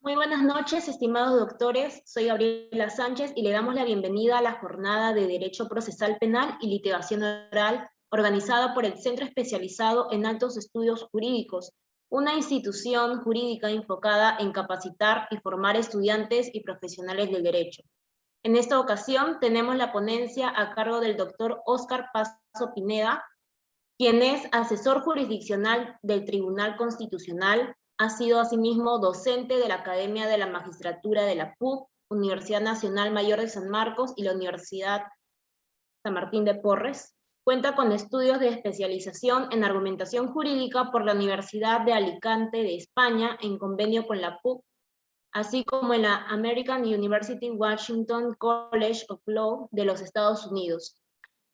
Muy buenas noches, estimados doctores. Soy Gabriela Sánchez y le damos la bienvenida a la jornada de Derecho Procesal Penal y Litigación Oral organizada por el Centro Especializado en Altos Estudios Jurídicos, una institución jurídica enfocada en capacitar y formar estudiantes y profesionales del derecho. En esta ocasión tenemos la ponencia a cargo del doctor Óscar Paso Pineda, quien es asesor jurisdiccional del Tribunal Constitucional. Ha sido asimismo docente de la Academia de la Magistratura de la PUC, Universidad Nacional Mayor de San Marcos y la Universidad San Martín de Porres. Cuenta con estudios de especialización en argumentación jurídica por la Universidad de Alicante de España, en convenio con la PUC, así como en la American University Washington College of Law de los Estados Unidos.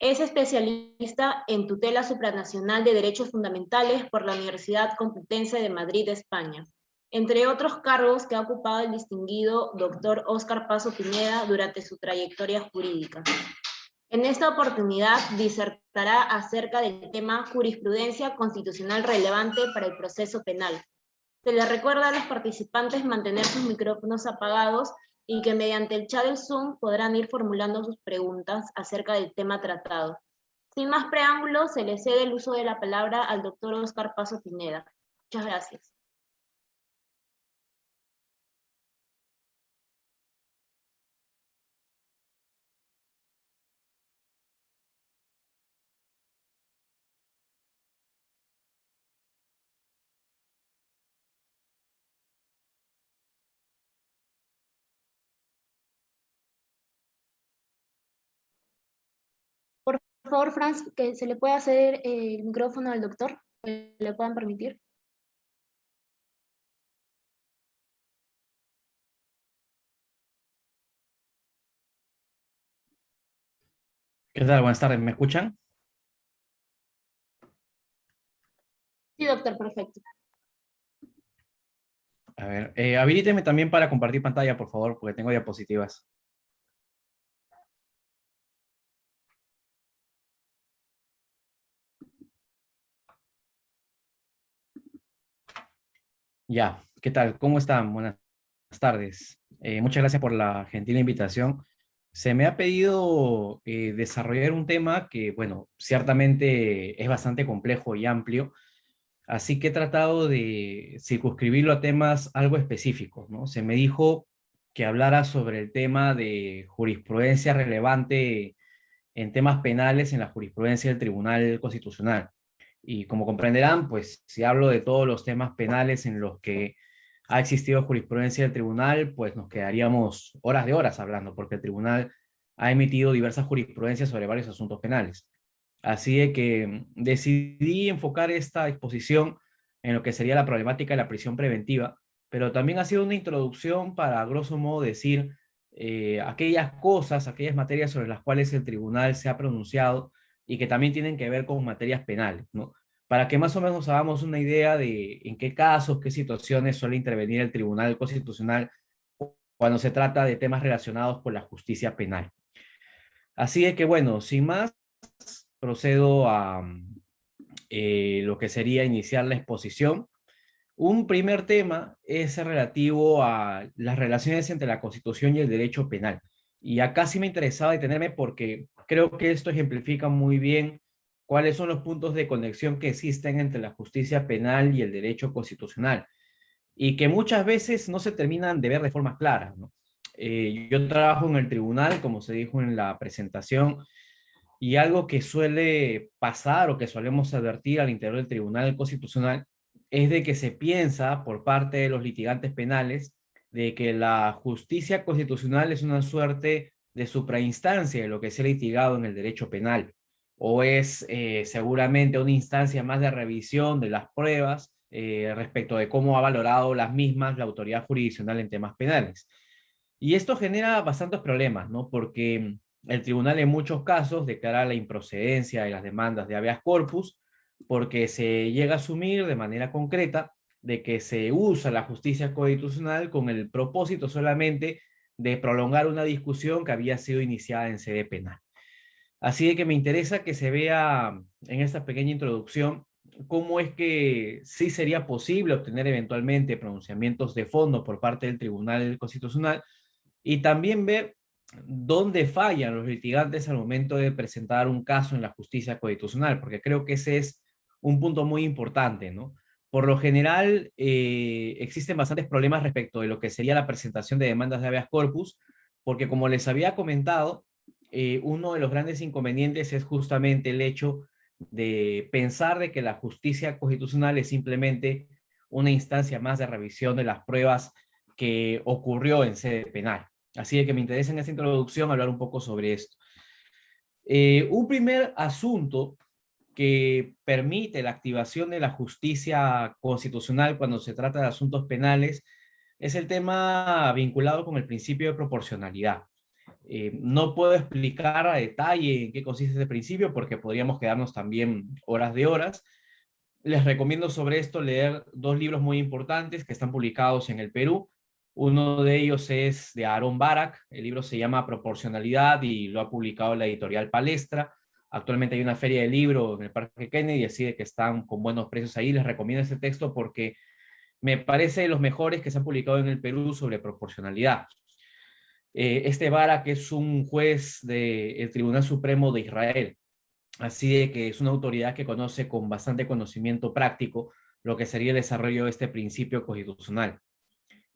Es especialista en tutela supranacional de derechos fundamentales por la Universidad Complutense de Madrid, España, entre otros cargos que ha ocupado el distinguido doctor Óscar Paso Pineda durante su trayectoria jurídica. En esta oportunidad disertará acerca del tema jurisprudencia constitucional relevante para el proceso penal. Se les recuerda a los participantes mantener sus micrófonos apagados y que mediante el chat del Zoom podrán ir formulando sus preguntas acerca del tema tratado. Sin más preámbulos, se le cede el uso de la palabra al doctor Óscar Paso Pineda. Muchas gracias. Por favor, Franz, que se le pueda ceder el micrófono al doctor, que le puedan permitir. ¿Qué tal? Buenas tardes, ¿me escuchan? Sí, doctor, perfecto. A ver, habilíteme también para compartir pantalla, por favor, porque tengo diapositivas. Ya, ¿qué tal? ¿Cómo están? Buenas tardes. Muchas gracias por la gentil invitación. Se me ha pedido desarrollar un tema que, bueno, ciertamente es bastante complejo y amplio, así que he tratado de circunscribirlo a temas algo específicos, ¿no? Se me dijo que hablara sobre el tema de jurisprudencia relevante en temas penales en la jurisprudencia del Tribunal Constitucional. Y como comprenderán, pues si hablo de todos los temas penales en los que ha existido jurisprudencia del tribunal, pues nos quedaríamos horas de horas hablando, porque el tribunal ha emitido diversas jurisprudencias sobre varios asuntos penales. Así de que decidí enfocar esta exposición en lo que sería la problemática de la prisión preventiva, pero también ha sido una introducción para, a grosso modo, decir aquellas cosas, aquellas materias sobre las cuales el tribunal se ha pronunciado y que también tienen que ver con materias penales, ¿no? Para que más o menos hagamos una idea de en qué casos, qué situaciones suele intervenir el Tribunal Constitucional cuando se trata de temas relacionados con la justicia penal. Así es que, bueno, sin más, procedo a lo que sería iniciar la exposición. Un primer tema es relativo a las relaciones entre la Constitución y el derecho penal. Y acá sí me interesaba detenerme porque creo que esto ejemplifica muy bien cuáles son los puntos de conexión que existen entre la justicia penal y el derecho constitucional, y que muchas veces no se terminan de ver de forma clara, ¿no? Yo trabajo en el tribunal, como se dijo en la presentación, y algo que suele pasar o que solemos advertir al interior del Tribunal Constitucional es de que se piensa por parte de los litigantes penales de que la justicia constitucional es una suerte de suprainstancia de lo que se ha litigado en el derecho penal, o es seguramente una instancia más de revisión de las pruebas respecto de cómo ha valorado las mismas la autoridad jurisdiccional en temas penales. Y esto genera bastantes problemas, ¿no? Porque el tribunal en muchos casos declara la improcedencia de las demandas de habeas corpus porque se llega a asumir de manera concreta de que se usa la justicia constitucional con el propósito solamente de prolongar una discusión que había sido iniciada en sede penal. Así de que me interesa que se vea en esta pequeña introducción cómo es que sí sería posible obtener eventualmente pronunciamientos de fondo por parte del Tribunal Constitucional y también ver dónde fallan los litigantes al momento de presentar un caso en la justicia constitucional, porque creo que ese es un punto muy importante, ¿no? Por lo general, existen bastantes problemas respecto de lo que sería la presentación de demandas de habeas corpus, porque como les había comentado, uno de los grandes inconvenientes es justamente el hecho de pensar de que la justicia constitucional es simplemente una instancia más de revisión de las pruebas que ocurrió en sede penal. Así de que me interesa en esta introducción hablar un poco sobre esto. Un primer asunto que permite la activación de la justicia constitucional cuando se trata de asuntos penales es el tema vinculado con el principio de proporcionalidad. No puedo explicar a detalle en qué consiste este principio porque podríamos quedarnos también horas de horas. Les recomiendo sobre esto leer dos libros muy importantes que están publicados en el Perú. Uno de ellos es de Aaron Barak, el libro se llama Proporcionalidad y lo ha publicado la editorial Palestra. Actualmente hay una feria de libros en el Parque Kennedy, así de que están con buenos precios ahí. Les recomiendo este texto porque me parece de los mejores que se han publicado en el Perú sobre proporcionalidad. Este Barak es un juez del Tribunal Supremo de Israel, así de que es una autoridad que conoce con bastante conocimiento práctico lo que sería el desarrollo de este principio constitucional.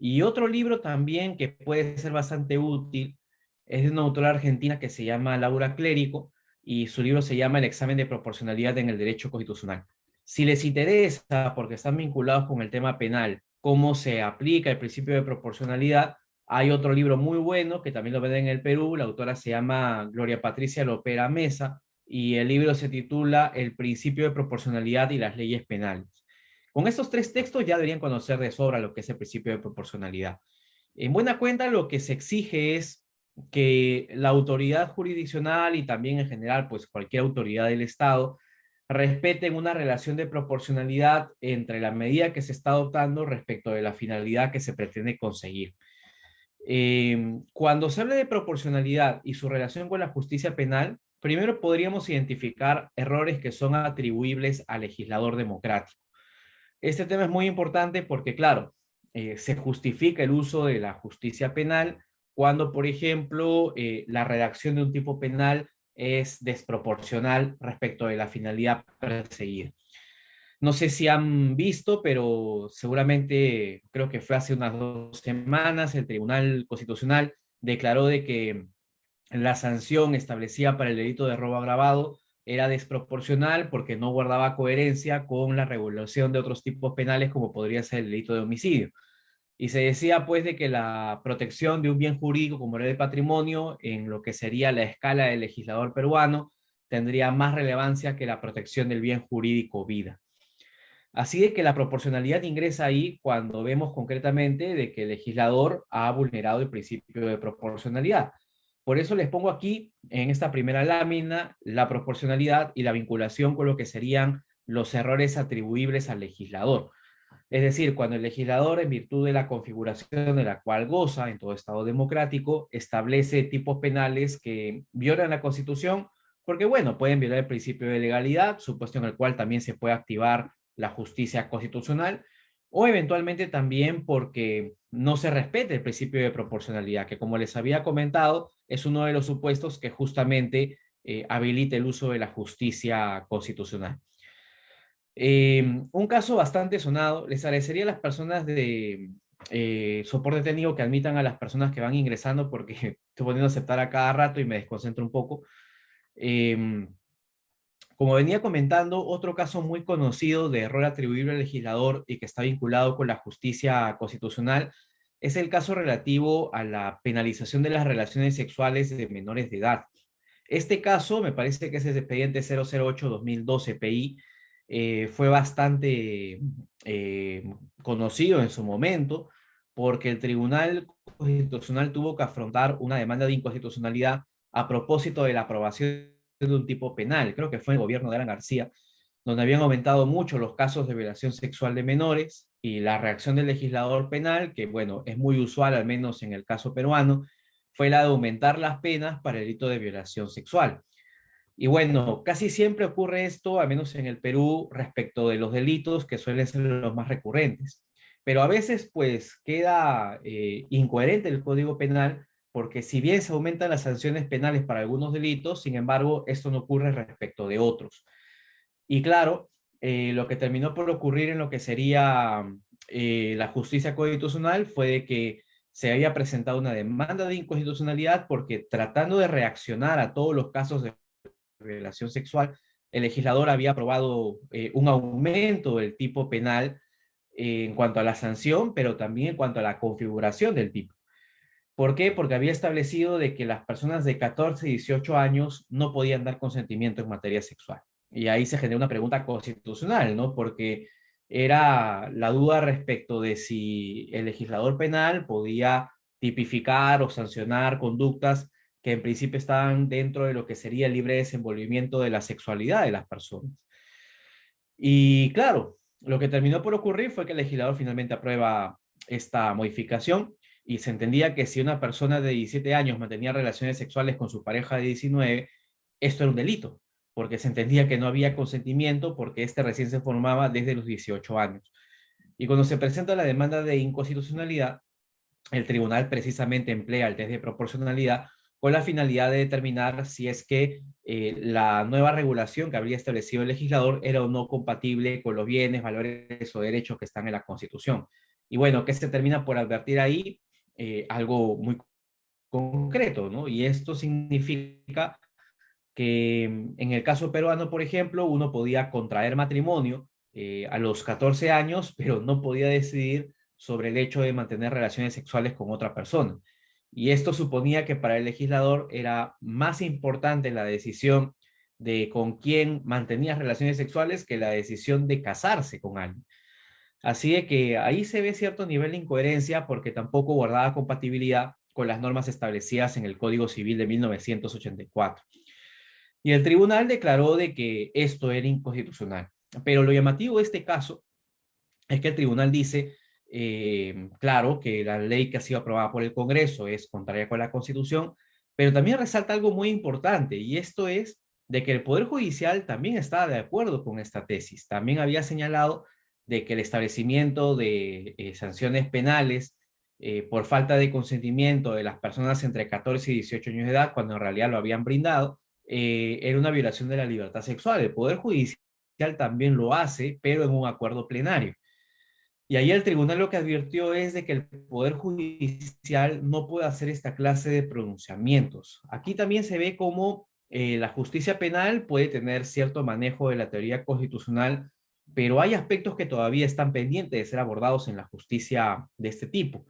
Y otro libro también que puede ser bastante útil es de una autora argentina que se llama Laura Clérico y su libro se llama El examen de proporcionalidad en el derecho constitucional. Si les interesa, porque están vinculados con el tema penal, cómo se aplica el principio de proporcionalidad, hay otro libro muy bueno que también lo ven en el Perú, la autora se llama Gloria Patricia Lopera Mesa y el libro se titula El principio de proporcionalidad y las leyes penales. Con estos tres textos ya deberían conocer de sobra lo que es el principio de proporcionalidad. En buena cuenta, lo que se exige es que la autoridad jurisdiccional y también en general, pues cualquier autoridad del Estado, respeten una relación de proporcionalidad entre la medida que se está adoptando respecto de la finalidad que se pretende conseguir. Cuando se habla de proporcionalidad y su relación con la justicia penal, primero podríamos identificar errores que son atribuibles al legislador democrático. Este tema es muy importante porque, claro, se justifica el uso de la justicia penal cuando, por ejemplo, la redacción de un tipo penal es desproporcional respecto de la finalidad perseguida. No sé si han visto, pero seguramente creo que fue hace unas 2 semanas, el Tribunal Constitucional declaró de que la sanción establecida para el delito de robo agravado era desproporcional porque no guardaba coherencia con la regulación de otros tipos penales como podría ser el delito de homicidio. Y se decía pues de que la protección de un bien jurídico como era el patrimonio en lo que sería la escala del legislador peruano tendría más relevancia que la protección del bien jurídico vida. Así de que la proporcionalidad ingresa ahí cuando vemos concretamente de que el legislador ha vulnerado el principio de proporcionalidad. Por eso les pongo aquí, en esta primera lámina, la proporcionalidad y la vinculación con lo que serían los errores atribuibles al legislador. Es decir, cuando el legislador, en virtud de la configuración de la cual goza en todo Estado democrático, establece tipos penales que violan la Constitución, porque, bueno, pueden violar el principio de legalidad, supuesto en el cual también se puede activar la justicia constitucional, o eventualmente también porque no se respete el principio de proporcionalidad, que como les había comentado, es uno de los supuestos que justamente habilita el uso de la justicia constitucional. Un caso bastante sonado, les agradecería a las personas de soporte técnico que admitan a las personas que van ingresando porque estoy poniendo a aceptar a cada rato y me desconcentro un poco. Eh, Como venía comentando, otro caso muy conocido de error atribuible al legislador y que está vinculado con la justicia constitucional es el caso relativo a la penalización de las relaciones sexuales de menores de edad. Este caso, me parece que es el expediente 008-2012 PI, fue bastante conocido en su momento porque el Tribunal Constitucional tuvo que afrontar una demanda de inconstitucionalidad a propósito de la aprobación de un tipo penal, creo que fue el gobierno de Alan García, donde habían aumentado mucho los casos de violación sexual de menores y la reacción del legislador penal, que bueno, es muy usual al menos en el caso peruano, fue la de aumentar las penas para el delito de violación sexual. Y bueno, casi siempre ocurre esto, al menos en el Perú, respecto de los delitos que suelen ser los más recurrentes. Pero a veces, pues, queda incoherente el Código Penal, porque si bien se aumentan las sanciones penales para algunos delitos, sin embargo, esto no ocurre respecto de otros. Y claro, lo que terminó por ocurrir en lo que sería la justicia constitucional fue de que se había presentado una demanda de inconstitucionalidad porque tratando de reaccionar a todos los casos de violación sexual, el legislador había aprobado un aumento del tipo penal en cuanto a la sanción, pero también en cuanto a la configuración del tipo. ¿Por qué? Porque había establecido de que las personas de 14 y 18 años no podían dar consentimiento en materia sexual. Y ahí se genera una pregunta constitucional, ¿no? Porque era la duda respecto de si el legislador penal podía tipificar o sancionar conductas que en principio estaban dentro de lo que sería el libre desenvolvimiento de la sexualidad de las personas. Y claro, lo que terminó por ocurrir fue que el legislador finalmente aprueba esta modificación y se entendía que si una persona de 17 años mantenía relaciones sexuales con su pareja de 19, esto era un delito, porque se entendía que no había consentimiento porque este recién se formaba desde los 18 años. Y cuando se presenta la demanda de inconstitucionalidad, el tribunal precisamente emplea el test de proporcionalidad con la finalidad de determinar si es que la nueva regulación que habría establecido el legislador era o no compatible con los bienes, valores o derechos que están en la Constitución. Y bueno, ¿qué se termina por advertir ahí? Algo muy concreto, ¿no? Y esto significa que en el caso peruano, por ejemplo, uno podía contraer matrimonio a los 14 años, pero no podía decidir sobre el hecho de mantener relaciones sexuales con otra persona. Y esto suponía que para el legislador era más importante la decisión de con quién mantenía relaciones sexuales que la decisión de casarse con alguien. Así de que ahí se ve cierto nivel de incoherencia porque tampoco guardaba compatibilidad con las normas establecidas en el Código Civil de 1984. Y el tribunal declaró de que esto era inconstitucional. Pero lo llamativo de este caso es que el tribunal dice, claro, que la ley que ha sido aprobada por el Congreso es contraria con la Constitución, pero también resalta algo muy importante, y esto es de que el Poder Judicial también estaba de acuerdo con esta tesis. También había señalado de que el establecimiento de sanciones penales por falta de consentimiento de las personas entre 14 y 18 años de edad, cuando en realidad lo habían brindado, era una violación de la libertad sexual. El Poder Judicial también lo hace, pero en un acuerdo plenario. Y ahí el tribunal lo que advirtió es de que el Poder Judicial no puede hacer esta clase de pronunciamientos. Aquí también se ve cómo la justicia penal puede tener cierto manejo de la teoría constitucional, pero hay aspectos que todavía están pendientes de ser abordados en la justicia de este tipo.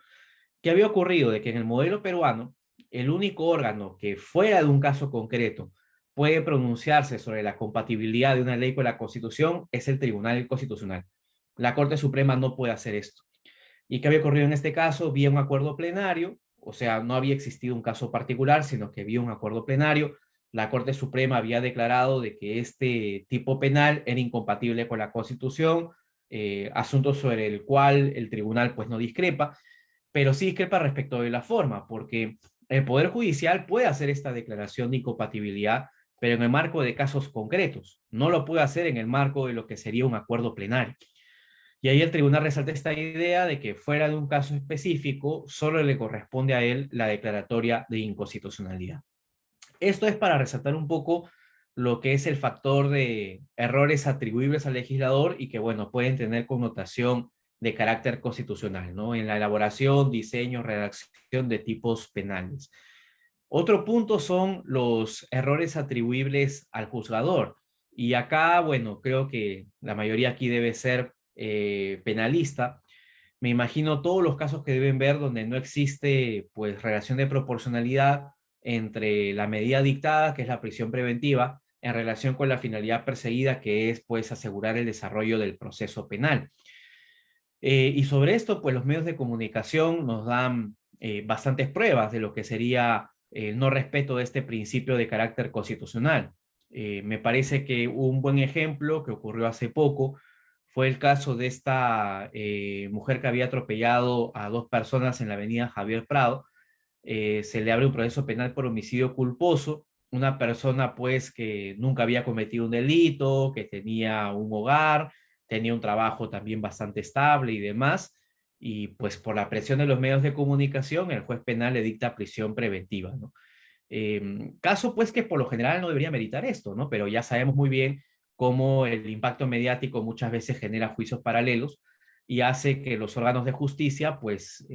¿Qué había ocurrido? De que en el modelo peruano, el único órgano que fuera de un caso concreto puede pronunciarse sobre la compatibilidad de una ley con la Constitución es el Tribunal Constitucional. La Corte Suprema no puede hacer esto. ¿Y qué había ocurrido en este caso? Vía un acuerdo plenario, o sea, no había existido un caso particular, sino que vía un acuerdo plenario. La Corte Suprema había declarado de que este tipo penal era incompatible con la Constitución, asunto sobre el cual el tribunal pues no discrepa, pero sí discrepa respecto de la forma, porque el Poder Judicial puede hacer esta declaración de incompatibilidad, pero en el marco de casos concretos. No lo puede hacer en el marco de lo que sería un acuerdo plenario. Y ahí el tribunal resalta esta idea de que fuera de un caso específico, solo le corresponde a él la declaratoria de inconstitucionalidad. Esto es para resaltar un poco lo que es el factor de errores atribuibles al legislador y que, bueno, pueden tener connotación de carácter constitucional, ¿no? En la elaboración, diseño, redacción de tipos penales. Otro punto son los errores atribuibles al juzgador. Y acá, bueno, creo que la mayoría aquí debe ser penalista. Me imagino todos los casos que deben ver donde no existe, pues, relación de proporcionalidad entre la medida dictada, que es la prisión preventiva, en relación con la finalidad perseguida, que es, pues, asegurar el desarrollo del proceso penal. Y sobre esto, pues, los medios de comunicación nos dan bastantes pruebas de lo que sería el no respeto de este principio de carácter constitucional. Me parece que un buen ejemplo que ocurrió hace poco fue el caso de esta mujer que había atropellado a dos personas en la avenida Javier Prado. Se le abre un proceso penal por homicidio culposo una persona pues que nunca había cometido un delito, que tenía un hogar, tenía un trabajo también bastante estable y demás, y pues por la presión de los medios de comunicación, el juez penal le dicta prisión preventiva, ¿no? Caso pues que por lo general no debería meritar esto, ¿no? Pero ya sabemos muy bien cómo el impacto mediático muchas veces genera juicios paralelos y hace que los órganos de justicia pues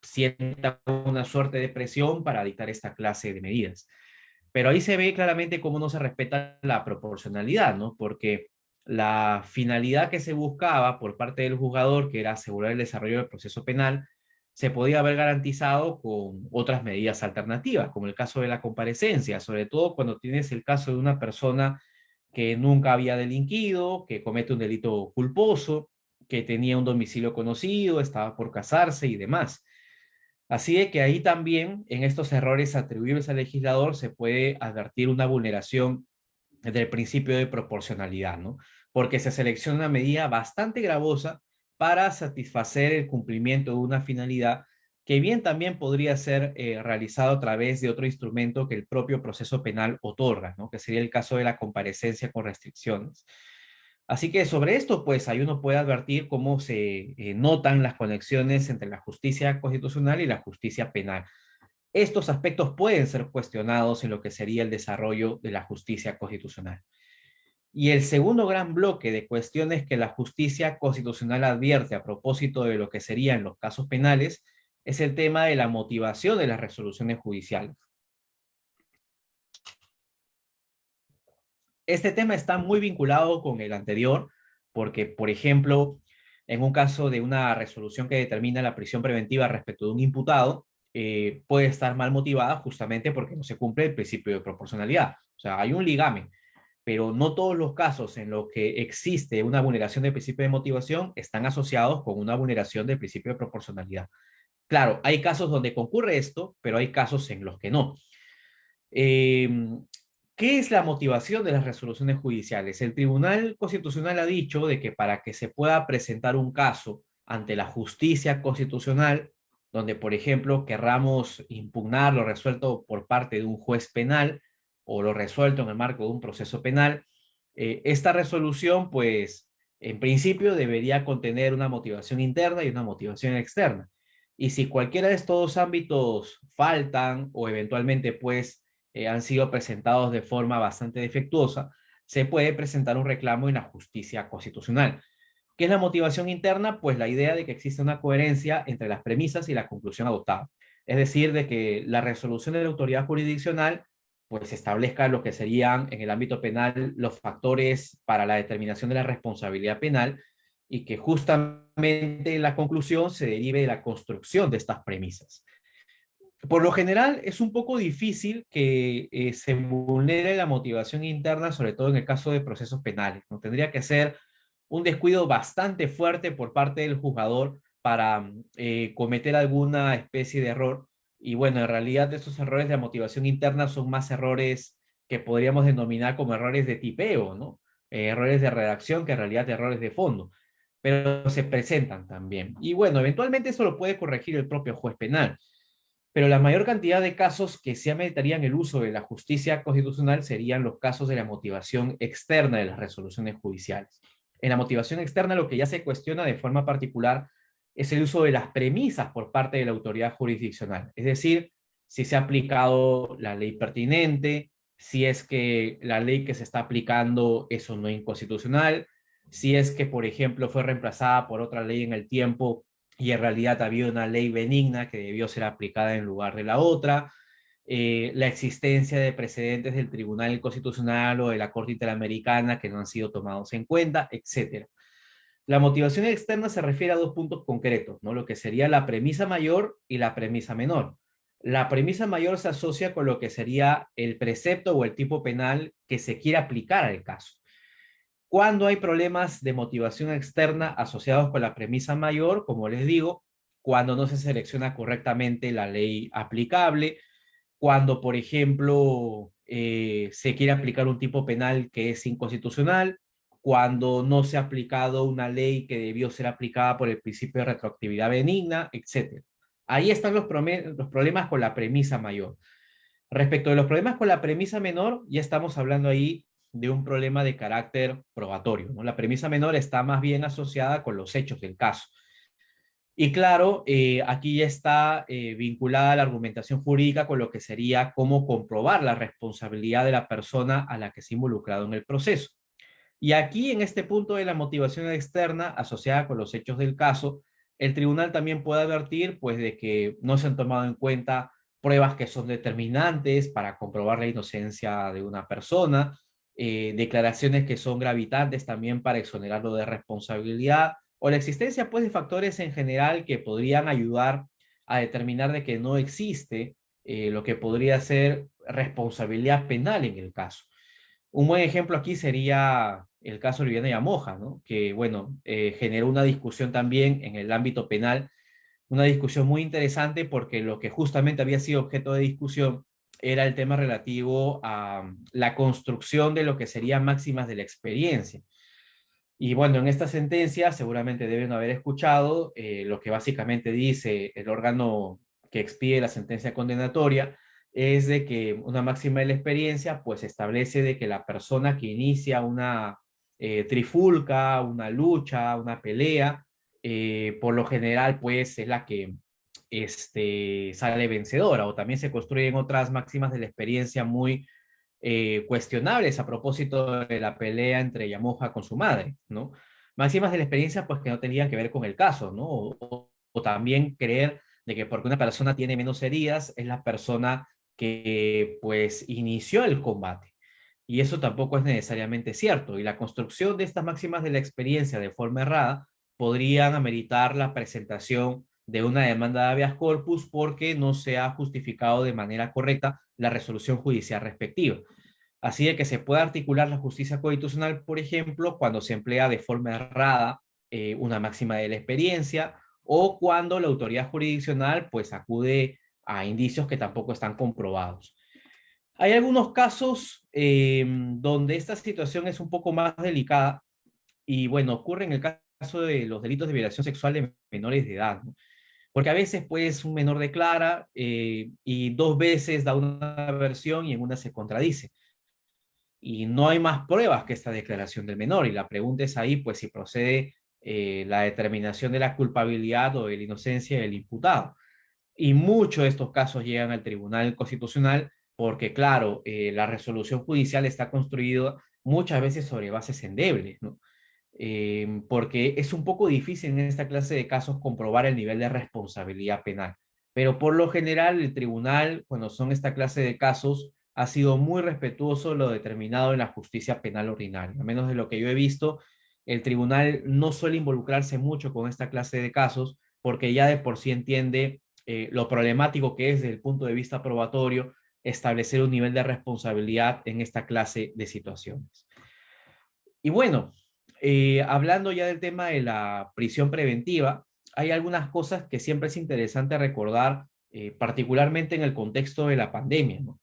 sientan una suerte de presión para dictar esta clase de medidas. Pero ahí se ve claramente cómo no se respeta la proporcionalidad, ¿no? Porque la finalidad que se buscaba por parte del juzgador, que era asegurar el desarrollo del proceso penal, se podía haber garantizado con otras medidas alternativas, como el caso de la comparecencia, sobre todo cuando tienes el caso de una persona que nunca había delinquido, que comete un delito culposo, que tenía un domicilio conocido, estaba por casarse y demás. Así de que ahí también, en estos errores atribuibles al legislador, se puede advertir una vulneración del principio de proporcionalidad, ¿no? Porque se selecciona una medida bastante gravosa para satisfacer el cumplimiento de una finalidad que bien también podría ser realizado a través de otro instrumento que el propio proceso penal otorga, ¿no? Que sería el caso de la comparecencia con restricciones. Así que sobre esto, pues ahí uno puede advertir cómo se notan las conexiones entre la justicia constitucional y la justicia penal. Estos aspectos pueden ser cuestionados en lo que sería el desarrollo de la justicia constitucional. Y el segundo gran bloque de cuestiones que la justicia constitucional advierte a propósito de lo que serían los casos penales es el tema de la motivación de las resoluciones judiciales. Este tema está muy vinculado con el anterior, porque, por ejemplo, en un caso de una resolución que determina la prisión preventiva respecto de un imputado, puede estar mal motivada justamente porque no se cumple el principio de proporcionalidad. O sea, hay un ligamen, pero no todos los casos en los que existe una vulneración del principio de motivación están asociados con una vulneración del principio de proporcionalidad. Claro, hay casos donde concurre esto, pero hay casos en los que no. Eh, ¿Qué es la motivación de las resoluciones judiciales? El Tribunal Constitucional ha dicho de que para que se pueda presentar un caso ante la justicia constitucional, donde, por ejemplo, querramos impugnar lo resuelto por parte de un juez penal o lo resuelto en el marco de un proceso penal, esta resolución, pues, en principio debería contener una motivación interna y una motivación externa. Y si cualquiera de estos dos ámbitos faltan o eventualmente, pues, han sido presentados de forma bastante defectuosa, se puede presentar un reclamo en la justicia constitucional. ¿Qué es la motivación interna? Pues la idea de que existe una coherencia entre las premisas y la conclusión adoptada. Es decir, de que la resolución de la autoridad jurisdiccional pues establezca lo que serían en el ámbito penal los factores para la determinación de la responsabilidad penal y que justamente la conclusión se derive de la construcción de estas premisas. Por lo general, es un poco difícil que se vulnere la motivación interna, sobre todo en el caso de procesos penales, ¿no? Tendría que ser un descuido bastante fuerte por parte del juzgador para cometer alguna especie de error. Y bueno, en realidad esos errores de motivación interna son más errores que podríamos denominar como errores de tipeo, ¿no? Errores de redacción que en realidad errores de fondo, pero se presentan también. Y bueno, eventualmente eso lo puede corregir el propio juez penal, pero la mayor cantidad de casos que se ameritarían el uso de la justicia constitucional serían los casos de la motivación externa de las resoluciones judiciales. En la motivación externa lo que ya se cuestiona de forma particular es el uso de las premisas por parte de la autoridad jurisdiccional, es decir, si se ha aplicado la ley pertinente, si es que la ley que se está aplicando es o no inconstitucional, si es que, por ejemplo, fue reemplazada por otra ley en el tiempo y en realidad había una ley benigna que debió ser aplicada en lugar de la otra, la existencia de precedentes del Tribunal Constitucional o de la Corte Interamericana que no han sido tomados en cuenta, etcétera. La motivación externa se refiere a dos puntos concretos, ¿no? Lo que sería la premisa mayor y la premisa menor. La premisa mayor se asocia con lo que sería el precepto o el tipo penal que se quiere aplicar al caso. Cuando hay problemas de motivación externa asociados con la premisa mayor, como les digo, cuando no se selecciona correctamente la ley aplicable, cuando, por ejemplo, se quiere aplicar un tipo penal que es inconstitucional, cuando no se ha aplicado una ley que debió ser aplicada por el principio de retroactividad benigna, etc. Ahí están los problemas con la premisa mayor. Respecto de los problemas con la premisa menor, ya estamos hablando ahí de un problema de carácter probatorio, ¿no? La premisa menor está más bien asociada con los hechos del caso. Y claro, aquí ya está vinculada la argumentación jurídica con lo que sería cómo comprobar la responsabilidad de la persona a la que se ha involucrado en el proceso. Y aquí, en este punto de la motivación externa asociada con los hechos del caso, el tribunal también puede advertir, pues, de que no se han tomado en cuenta pruebas que son determinantes para comprobar la inocencia de una persona, declaraciones que son gravitantes también para exonerarlo de responsabilidad, o la existencia, pues, de factores en general que podrían ayudar a determinar de que no existe lo que podría ser responsabilidad penal en el caso. Un buen ejemplo aquí sería el caso de Viviana Yamoja, ¿no? Que, bueno, generó una discusión también en el ámbito penal, una discusión muy interesante porque lo que justamente había sido objeto de discusión era el tema relativo a la construcción de lo que serían máximas de la experiencia. Y bueno, en esta sentencia seguramente deben haber escuchado lo que básicamente dice el órgano que expide la sentencia condenatoria, es de que una máxima de la experiencia pues establece de que la persona que inicia una trifulca, una lucha, una pelea, por lo general pues es la que sale vencedora, o también se construyen otras máximas de la experiencia muy cuestionables a propósito de la pelea entre Yamoja con su madre, ¿no? Máximas de la experiencia, pues que no tenían que ver con el caso, ¿no? O también creer de que porque una persona tiene menos heridas, es la persona que, pues, inició el combate. Y eso tampoco es necesariamente cierto. Y la construcción de estas máximas de la experiencia de forma errada podrían ameritar la presentación de una demanda de habeas corpus porque no se ha justificado de manera correcta la resolución judicial respectiva. Así de que se puede articular la justicia constitucional, por ejemplo, cuando se emplea de forma errada una máxima de la experiencia o cuando la autoridad jurisdiccional pues acude a indicios que tampoco están comprobados. Hay algunos casos donde esta situación es un poco más delicada y bueno, ocurre en el caso de los delitos de violación sexual de menores de edad, ¿no? Porque a veces pues un menor declara y dos veces da una versión y en una se contradice y no hay más pruebas que esta declaración del menor. Y la pregunta es ahí, pues, si procede la determinación de la culpabilidad o de la inocencia del imputado. Y muchos de estos casos llegan al Tribunal Constitucional porque, claro, la resolución judicial está construida muchas veces sobre bases endebles, ¿no? Porque es un poco difícil en esta clase de casos comprobar el nivel de responsabilidad penal. Pero por lo general el tribunal, cuando son esta clase de casos, ha sido muy respetuoso de lo determinado en la justicia penal ordinaria. A menos de lo que yo he visto, el tribunal no suele involucrarse mucho con esta clase de casos porque ya de por sí entiende lo problemático que es desde el punto de vista probatorio establecer un nivel de responsabilidad en esta clase de situaciones. Y bueno, hablando ya del tema de la prisión preventiva, hay algunas cosas que siempre es interesante recordar, particularmente en el contexto de la pandemia, ¿no?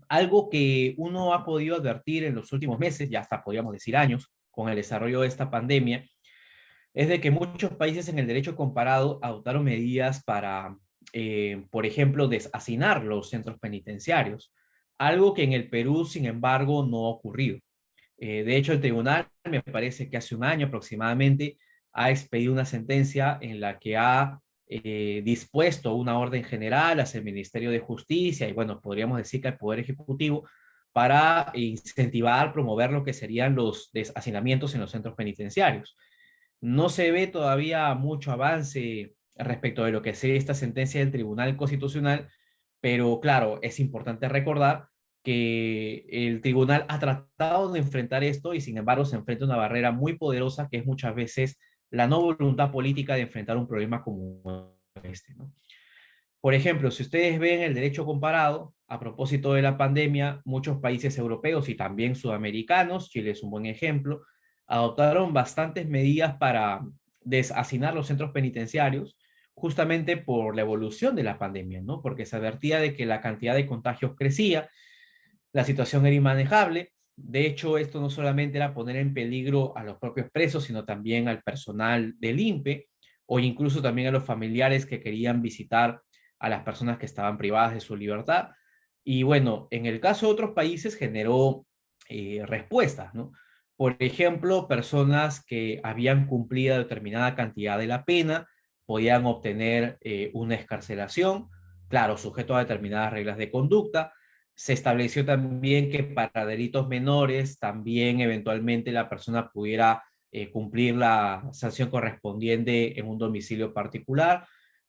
Algo que uno ha podido advertir en los últimos meses, ya hasta podríamos decir años, con el desarrollo de esta pandemia, es de que muchos países en el derecho comparado adoptaron medidas para, por ejemplo, deshacinar los centros penitenciarios, algo que en el Perú, sin embargo, no ha ocurrido. De hecho, el tribunal, me parece que hace un año aproximadamente, ha expedido una sentencia en la que ha dispuesto una orden general hacia el Ministerio de Justicia y, bueno, podríamos decir que al Poder Ejecutivo para incentivar, promover lo que serían los deshacinamientos en los centros penitenciarios. No se ve todavía mucho avance respecto de lo que sea esta sentencia del Tribunal Constitucional, pero claro, es importante recordar que el tribunal ha tratado de enfrentar esto y sin embargo se enfrenta a una barrera muy poderosa que es muchas veces la no voluntad política de enfrentar un problema como este, ¿no? Por ejemplo, si ustedes ven el derecho comparado, a propósito de la pandemia, muchos países europeos y también sudamericanos, Chile es un buen ejemplo, adoptaron bastantes medidas para deshacinar los centros penitenciarios, justamente por la evolución de la pandemia, ¿no? Porque se advertía de que la cantidad de contagios crecía, la situación era inmanejable. De hecho, esto no solamente era poner en peligro a los propios presos, sino también al personal del INPE o incluso también a los familiares que querían visitar a las personas que estaban privadas de su libertad. Y bueno, en el caso de otros países generó respuestas, ¿no? Por ejemplo, personas que habían cumplido determinada cantidad de la pena podían obtener una excarcelación, claro, sujeto a determinadas reglas de conducta. Se estableció también que para delitos menores también eventualmente la persona pudiera cumplir la sanción correspondiente en un domicilio particular,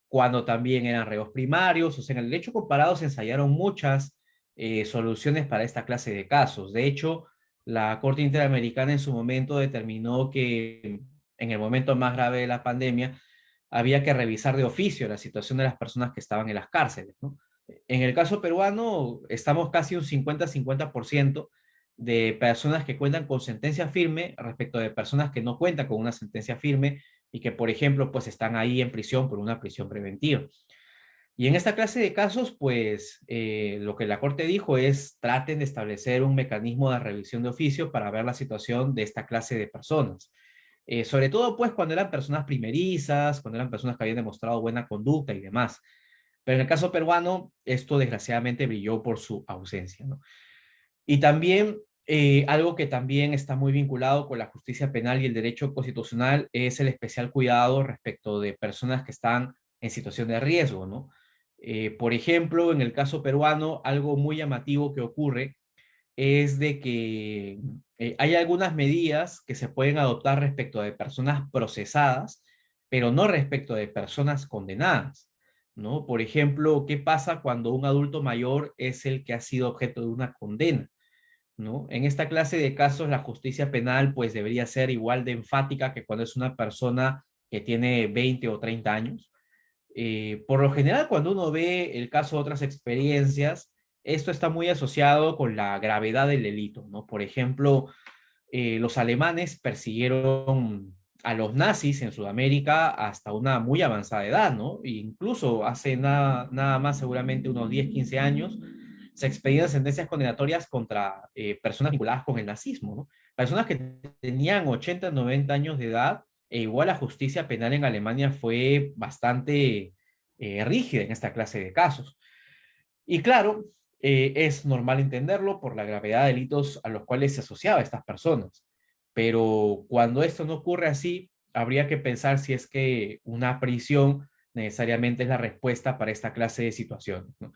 cuando también eran reos primarios. O sea, en el derecho comparado se ensayaron muchas soluciones para esta clase de casos. De hecho, la Corte Interamericana en su momento determinó que en el momento más grave de la pandemia había que revisar de oficio la situación de las personas que estaban en las cárceles, ¿no? En el caso peruano, estamos casi un 50-50% de personas que cuentan con sentencia firme respecto de personas que no cuentan con una sentencia firme y que, por ejemplo, pues están ahí en prisión por una prisión preventiva. Y en esta clase de casos, pues lo que la Corte dijo es traten de establecer un mecanismo de revisión de oficio para ver la situación de esta clase de personas. Sobre todo, pues, cuando eran personas primerizas, cuando eran personas que habían demostrado buena conducta y demás. Pero en el caso peruano, esto desgraciadamente brilló por su ausencia, ¿no? Y también algo que también está muy vinculado con la justicia penal y el derecho constitucional es el especial cuidado respecto de personas que están en situación de riesgo, ¿no? Por ejemplo, en el caso peruano, algo muy llamativo que ocurre es de que hay algunas medidas que se pueden adoptar respecto de personas procesadas, pero no respecto de personas condenadas, ¿no? Por ejemplo, ¿qué pasa cuando un adulto mayor es el que ha sido objeto de una condena? ¿No? En esta clase de casos, la justicia penal pues debería ser igual de enfática que cuando es una persona que tiene 20 o 30 años. Por lo general, cuando uno ve el caso de otras experiencias, esto está muy asociado con la gravedad del delito, ¿no? Por ejemplo, los alemanes persiguieron a los nazis en Sudamérica hasta una muy avanzada edad, ¿no? E incluso hace nada más, seguramente unos 10, 15 años, se expedían sentencias condenatorias contra personas vinculadas con el nazismo, ¿no? Personas que tenían 80, 90 años de edad, e igual la justicia penal en Alemania fue bastante rígida en esta clase de casos. Y claro, es normal entenderlo por la gravedad de delitos a los cuales se asociaba a estas personas. Pero cuando esto no ocurre así, habría que pensar si es que una prisión necesariamente es la respuesta para esta clase de situaciones, ¿no?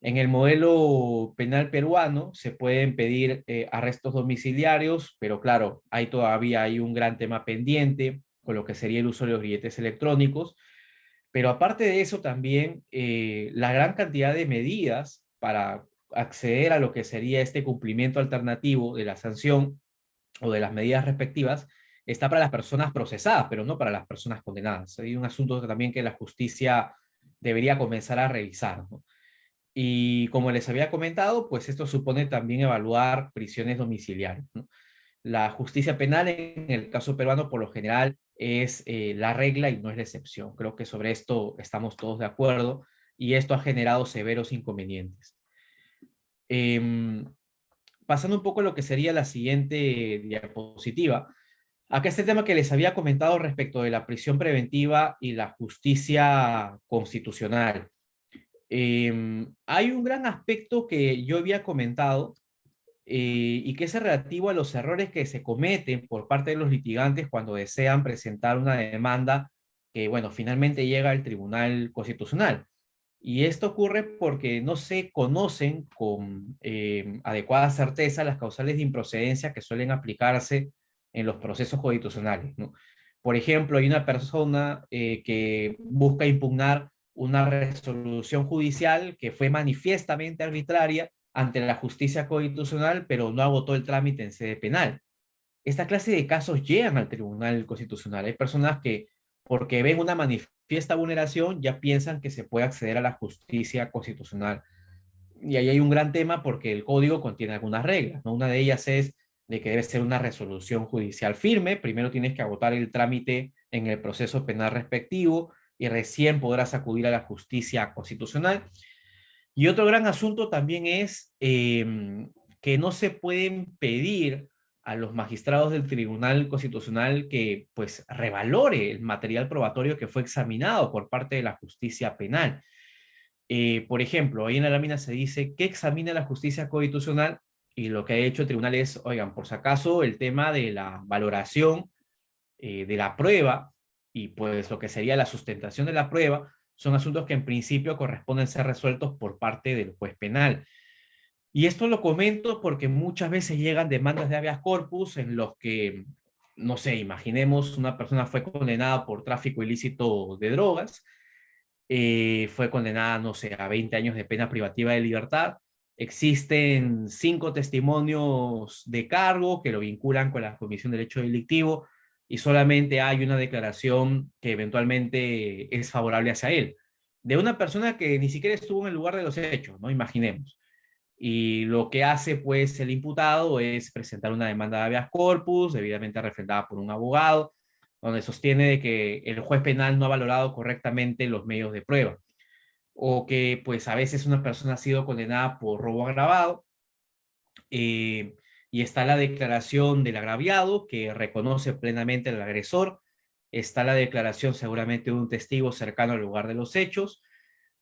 En el modelo penal peruano se pueden pedir arrestos domiciliarios, pero claro, hay un gran tema pendiente con lo que sería el uso de los grilletes electrónicos. Pero aparte de eso también, la gran cantidad de medidas para acceder a lo que sería este cumplimiento alternativo de la sanción o de las medidas respectivas está para las personas procesadas, pero no para las personas condenadas. Hay un asunto también que la justicia debería comenzar a revisar, ¿no? Y como les había comentado, pues esto supone también evaluar prisiones domiciliarias, ¿no? La justicia penal en el caso peruano por lo general es la regla y no es la excepción. Creo que sobre esto estamos todos de acuerdo y esto ha generado severos inconvenientes. Em, Pasando un poco a lo que sería la siguiente diapositiva, acá este tema que les había comentado respecto de la prisión preventiva y la justicia constitucional. Hay un gran aspecto que yo había comentado y que es relativo a los errores que se cometen por parte de los litigantes cuando desean presentar una demanda que, bueno, finalmente llega al Tribunal Constitucional. Y esto ocurre porque no se conocen con adecuada certeza las causales de improcedencia que suelen aplicarse en los procesos constitucionales, ¿no? Por ejemplo, hay una persona que busca impugnar una resolución judicial que fue manifiestamente arbitraria ante la justicia constitucional, pero no agotó el trámite en sede penal. Esta clase de casos llegan al Tribunal Constitucional. Hay personas que, porque ven una manifiesta vulneración, ya piensan que se puede acceder a la justicia constitucional. Y ahí hay un gran tema porque el código contiene algunas reglas, ¿no? Una de ellas es de que debe ser una resolución judicial firme. Primero tienes que agotar el trámite en el proceso penal respectivo y recién podrás acudir a la justicia constitucional. Y otro gran asunto también es que no se pueden pedir a los magistrados del Tribunal Constitucional que pues revalore el material probatorio que fue examinado por parte de la justicia penal. Por ejemplo, ahí en la lámina se dice que examina la justicia constitucional y lo que ha hecho el tribunal es, oigan, por si acaso, el tema de la valoración de la prueba y pues lo que sería la sustentación de la prueba son asuntos que en principio corresponden ser resueltos por parte del juez penal. Y esto lo comento porque muchas veces llegan demandas de habeas corpus en los que, no sé, imaginemos una persona fue condenada por tráfico ilícito de drogas, fue condenada, no sé, a 20 años de pena privativa de libertad. Existen 5 testimonios de cargo que lo vinculan con la comisión del hecho delictivo y solamente hay una declaración que eventualmente es favorable hacia él, de una persona que ni siquiera estuvo en el lugar de los hechos, ¿no? Imaginemos. Y lo que hace, pues, el imputado es presentar una demanda de habeas corpus, debidamente refrendada por un abogado, donde sostiene de que el juez penal no ha valorado correctamente los medios de prueba, o que, pues, a veces una persona ha sido condenada por robo agravado, eh, y está la declaración del agraviado, que reconoce plenamente al agresor, está la declaración seguramente de un testigo cercano al lugar de los hechos,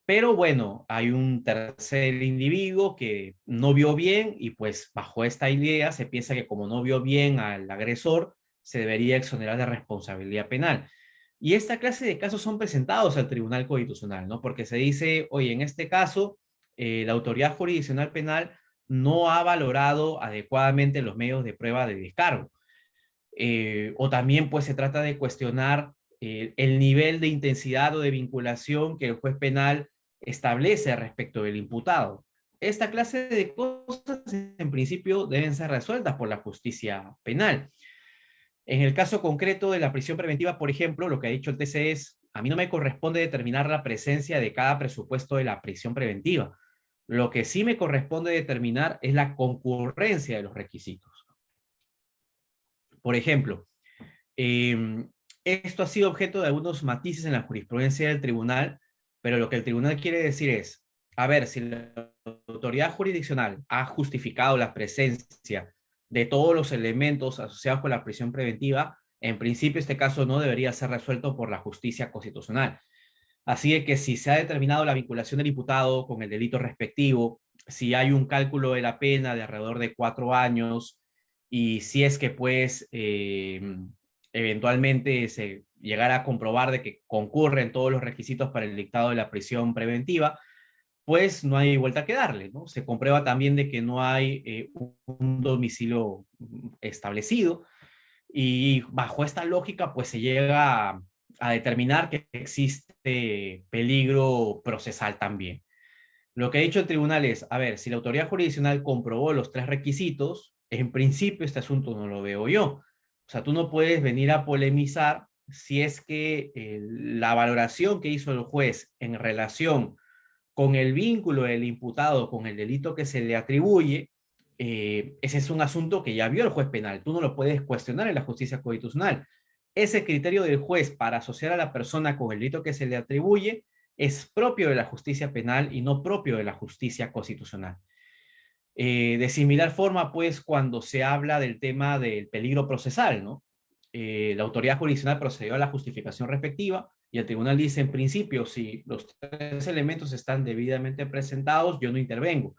pero bueno, hay un tercer individuo que no vio bien y pues bajo esta idea se piensa que como no vio bien al agresor, se debería exonerar de responsabilidad penal. Y esta clase de casos son presentados al Tribunal Constitucional, ¿no? Porque se dice, oye, en este caso, la autoridad jurisdiccional penal no ha valorado adecuadamente los medios de prueba de descargo. O también pues se trata de cuestionar el nivel de intensidad o de vinculación que el juez penal establece respecto del imputado. Esta clase de cosas en principio deben ser resueltas por la justicia penal. En el caso concreto de la prisión preventiva, por ejemplo, lo que ha dicho el TC es, a mí no me corresponde determinar la presencia de cada presupuesto de la prisión preventiva. Lo que sí me corresponde determinar es la concurrencia de los requisitos. Por ejemplo, esto ha sido objeto de algunos matices en la jurisprudencia del tribunal, pero lo que el tribunal quiere decir es, a ver, si la autoridad jurisdiccional ha justificado la presencia de todos los elementos asociados con la prisión preventiva, en principio este caso no debería ser resuelto por la justicia constitucional. Así de que si se ha determinado la vinculación del imputado con el delito respectivo, si hay un cálculo de la pena de alrededor de 4 años, y si es que pues eventualmente se llegara a comprobar de que concurren todos los requisitos para el dictado de la prisión preventiva, pues no hay vuelta que darle, ¿no? Se comprueba también de que no hay un domicilio establecido y bajo esta lógica pues se llega a determinar que existe peligro procesal también. Lo que ha dicho el tribunal es, a ver, si la autoridad jurisdiccional comprobó los 3 requisitos, en principio este asunto no lo veo yo. O sea, tú no puedes venir a polemizar si es que la valoración que hizo el juez en relación con el vínculo del imputado con el delito que se le atribuye, ese es un asunto que ya vio el juez penal. Tú no lo puedes cuestionar en la justicia constitucional. Ese criterio del juez para asociar a la persona con el delito que se le atribuye es propio de la justicia penal y no propio de la justicia constitucional. De similar forma, pues, cuando se habla del tema del peligro procesal, ¿no? La autoridad jurisdiccional procedió a la justificación respectiva y el tribunal dice, en principio, si los 3 elementos están debidamente presentados, yo no intervengo.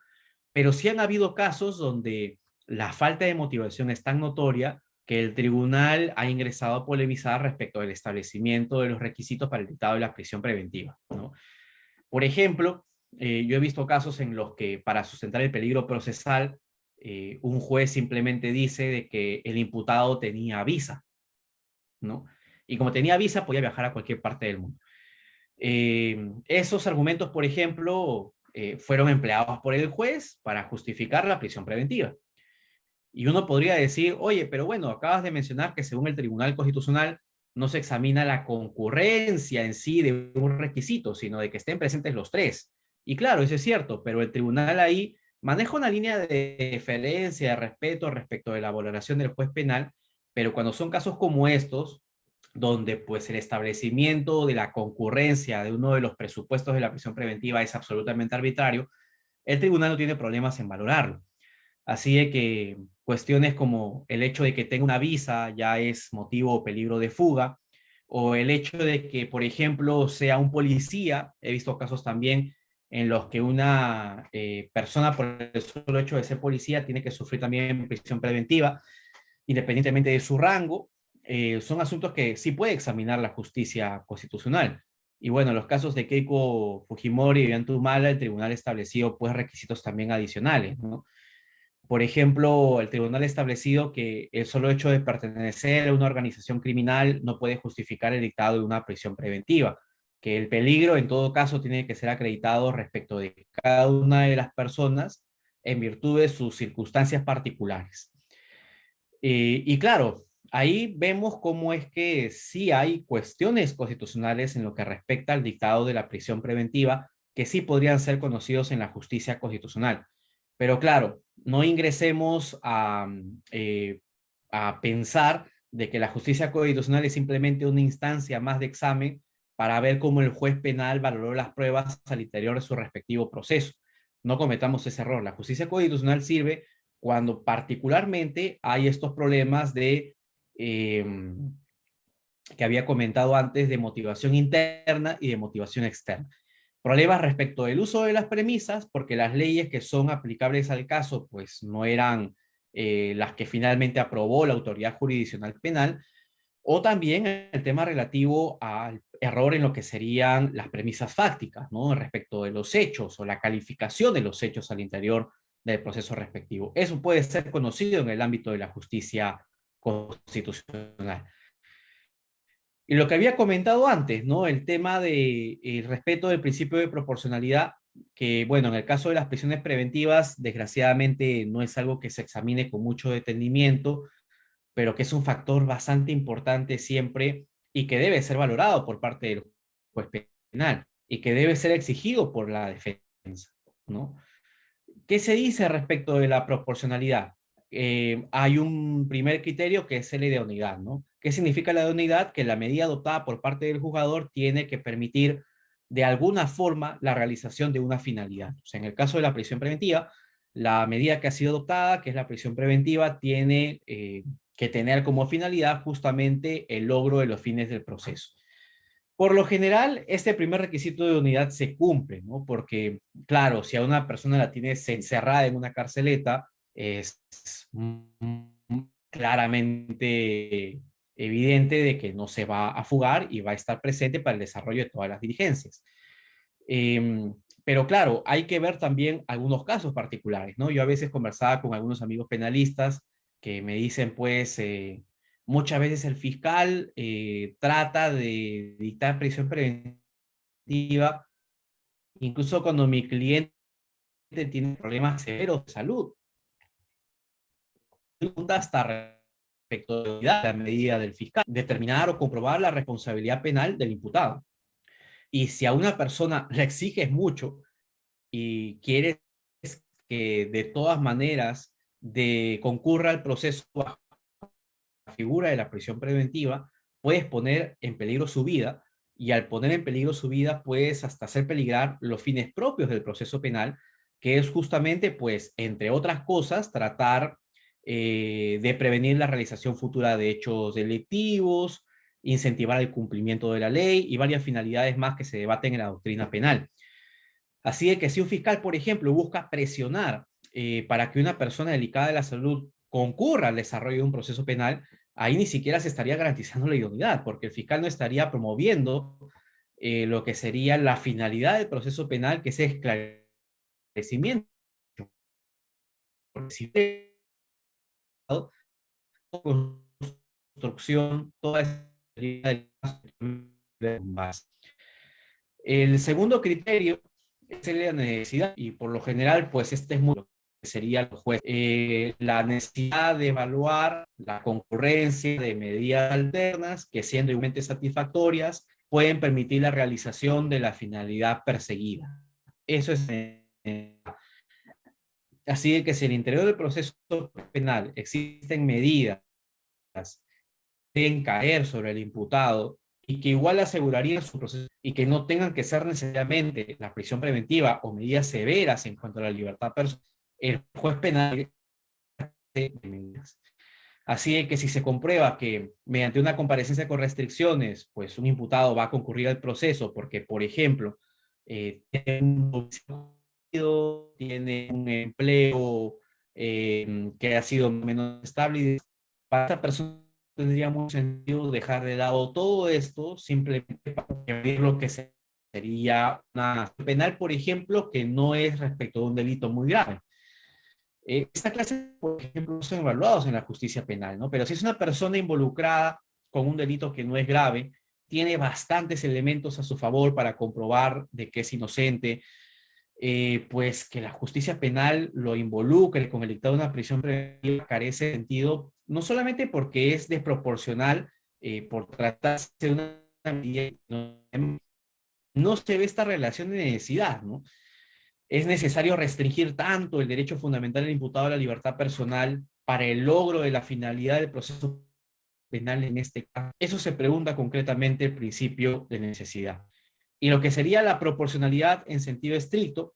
Pero sí han habido casos donde la falta de motivación es tan notoria que el tribunal ha ingresado a polemizar respecto del establecimiento de los requisitos para el dictado de la prisión preventiva, ¿no? Por ejemplo, yo he visto casos en los que para sustentar el peligro procesal, un juez simplemente dice de que el imputado tenía visa, ¿no? Y como tenía visa, podía viajar a cualquier parte del mundo. Esos argumentos, por ejemplo, fueron empleados por el juez para justificar la prisión preventiva. Y uno podría decir, oye, pero bueno, acabas de mencionar que según el Tribunal Constitucional no se examina la concurrencia en sí de un requisito, sino de que estén presentes los 3. Y claro, eso es cierto, pero el tribunal ahí maneja una línea de deferencia, de respeto respecto de la valoración del juez penal, pero cuando son casos como estos, donde pues el establecimiento de la concurrencia de uno de los presupuestos de la prisión preventiva es absolutamente arbitrario, el tribunal no tiene problemas en valorarlo. Así de que cuestiones como el hecho de que tenga una visa ya es motivo o peligro de fuga, o el hecho de que, por ejemplo, sea un policía, he visto casos también en los que una persona por el solo hecho de ser policía tiene que sufrir también prisión preventiva, independientemente de su rango. Son asuntos que sí puede examinar la justicia constitucional. Y bueno, en los casos de Keiko Fujimori y Ollanta Humala, el tribunal estableció pues requisitos también adicionales, ¿no? Por ejemplo, el tribunal ha establecido que el solo hecho de pertenecer a una organización criminal no puede justificar el dictado de una prisión preventiva, que el peligro en todo caso tiene que ser acreditado respecto de cada una de las personas en virtud de sus circunstancias particulares. Y claro, ahí vemos cómo es que sí hay cuestiones constitucionales en lo que respecta al dictado de la prisión preventiva que sí podrían ser conocidos en la justicia constitucional. Pero claro, no ingresemos a pensar de que la justicia constitucional es simplemente una instancia más de examen para ver cómo el juez penal valoró las pruebas al interior de su respectivo proceso. No cometamos ese error. La justicia constitucional sirve cuando particularmente hay estos problemas eh, que había comentado antes de motivación interna y de motivación externa. Problemas respecto del uso de las premisas, porque las leyes que son aplicables al caso, pues no eran las que finalmente aprobó la autoridad jurisdiccional penal, o también el tema relativo al error en lo que serían las premisas fácticas, ¿no? Respecto de los hechos o la calificación de los hechos al interior del proceso respectivo. Eso puede ser conocido en el ámbito de la justicia constitucional. Y lo que había comentado antes, ¿no? El tema de respeto del principio de proporcionalidad, que bueno, en el caso de las prisiones preventivas, desgraciadamente no es algo que se examine con mucho detenimiento, pero que es un factor bastante importante siempre y que debe ser valorado por parte del juez penal y que debe ser exigido por la defensa, ¿no? ¿Qué se dice respecto de la proporcionalidad? Hay un primer criterio que es el de idoneidad, ¿no? ¿Qué significa la idoneidad? Que la medida adoptada por parte del juzgador tiene que permitir de alguna forma la realización de una finalidad. O sea, en el caso de la prisión preventiva, la medida que ha sido adoptada, que es la prisión preventiva, tiene que tener como finalidad justamente el logro de los fines del proceso. Por lo general, este primer requisito de unidad se cumple, ¿no? Porque, claro, si a una persona la tienes encerrada en una carceleta, es claramente evidente de que no se va a fugar y va a estar presente para el desarrollo de todas las diligencias. Pero claro, hay que ver también algunos casos particulares, ¿no? Yo a veces conversaba con algunos amigos penalistas que me dicen, pues, muchas veces el fiscal trata de dictar prisión preventiva, incluso cuando mi cliente tiene problemas severos de salud. Hasta respecto de la medida del fiscal, determinar o comprobar la responsabilidad penal del imputado. Y si a una persona le exiges mucho y quieres que de todas maneras concurra el proceso bajo la figura de la prisión preventiva, puedes poner en peligro su vida, y al poner en peligro su vida puedes hasta hacer peligrar los fines propios del proceso penal, que es justamente, pues, entre otras cosas, tratar de prevenir la realización futura de hechos delictivos, incentivar el cumplimiento de la ley y varias finalidades más que se debaten en la doctrina penal. Así de que si un fiscal, por ejemplo, busca presionar para que una persona delicada de la salud concurra al desarrollo de un proceso penal, ahí ni siquiera se estaría garantizando la idoneidad, porque el fiscal no estaría promoviendo lo que sería la finalidad del proceso penal, que es esclarecimiento, construcción, toda esa más. El segundo criterio es la necesidad, y por lo general, pues este es muy lo que sería el juez. La necesidad de evaluar la concurrencia de medidas alternas que, siendo igualmente satisfactorias, pueden permitir la realización de la finalidad perseguida. Eso es. Así de que si en el interior del proceso penal existen medidas que deben caer sobre el imputado y que igual asegurarían su proceso y que no tengan que ser necesariamente la prisión preventiva o medidas severas en cuanto a la libertad personal, el juez penal de medidas. Así de que si se comprueba que mediante una comparecencia con restricciones, pues un imputado va a concurrir al proceso porque, por ejemplo, tiene un domicilio, tiene un empleo que ha sido menos estable, y para esta persona tendría mucho sentido dejar de lado todo esto simplemente para ver lo que sería una penal, por ejemplo, que no es respecto de un delito muy grave. Esta clase, por ejemplo, no son evaluados en la justicia penal, ¿no? Pero si es una persona involucrada con un delito que no es grave, tiene bastantes elementos a su favor para comprobar de que es inocente, pues que la justicia penal lo involucre con el dictado de una prisión preventiva carece de sentido, no solamente porque es desproporcional por tratarse de una medida, no se ve esta relación de necesidad, ¿no? Es necesario restringir tanto el derecho fundamental del imputado a la libertad personal para el logro de la finalidad del proceso penal en este caso. Eso se pregunta concretamente el principio de necesidad. Y lo que sería la proporcionalidad en sentido estricto,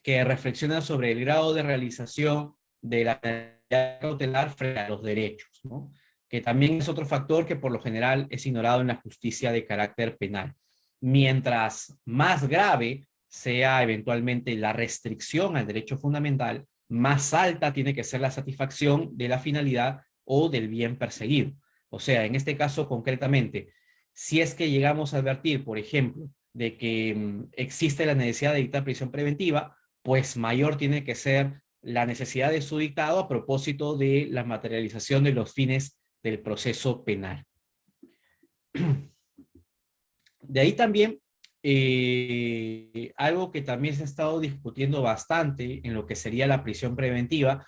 que reflexiona sobre el grado de realización de la medida cautelar frente a los derechos, ¿no? Que también es otro factor que por lo general es ignorado en la justicia de carácter penal. Mientras más grave sea eventualmente la restricción al derecho fundamental, más alta tiene que ser la satisfacción de la finalidad o del bien perseguido. O sea, en este caso concretamente, si es que llegamos a advertir, por ejemplo, de que existe la necesidad de dictar prisión preventiva, pues mayor tiene que ser la necesidad de su dictado a propósito de la materialización de los fines del proceso penal. De ahí también, algo que también se ha estado discutiendo bastante en lo que sería la prisión preventiva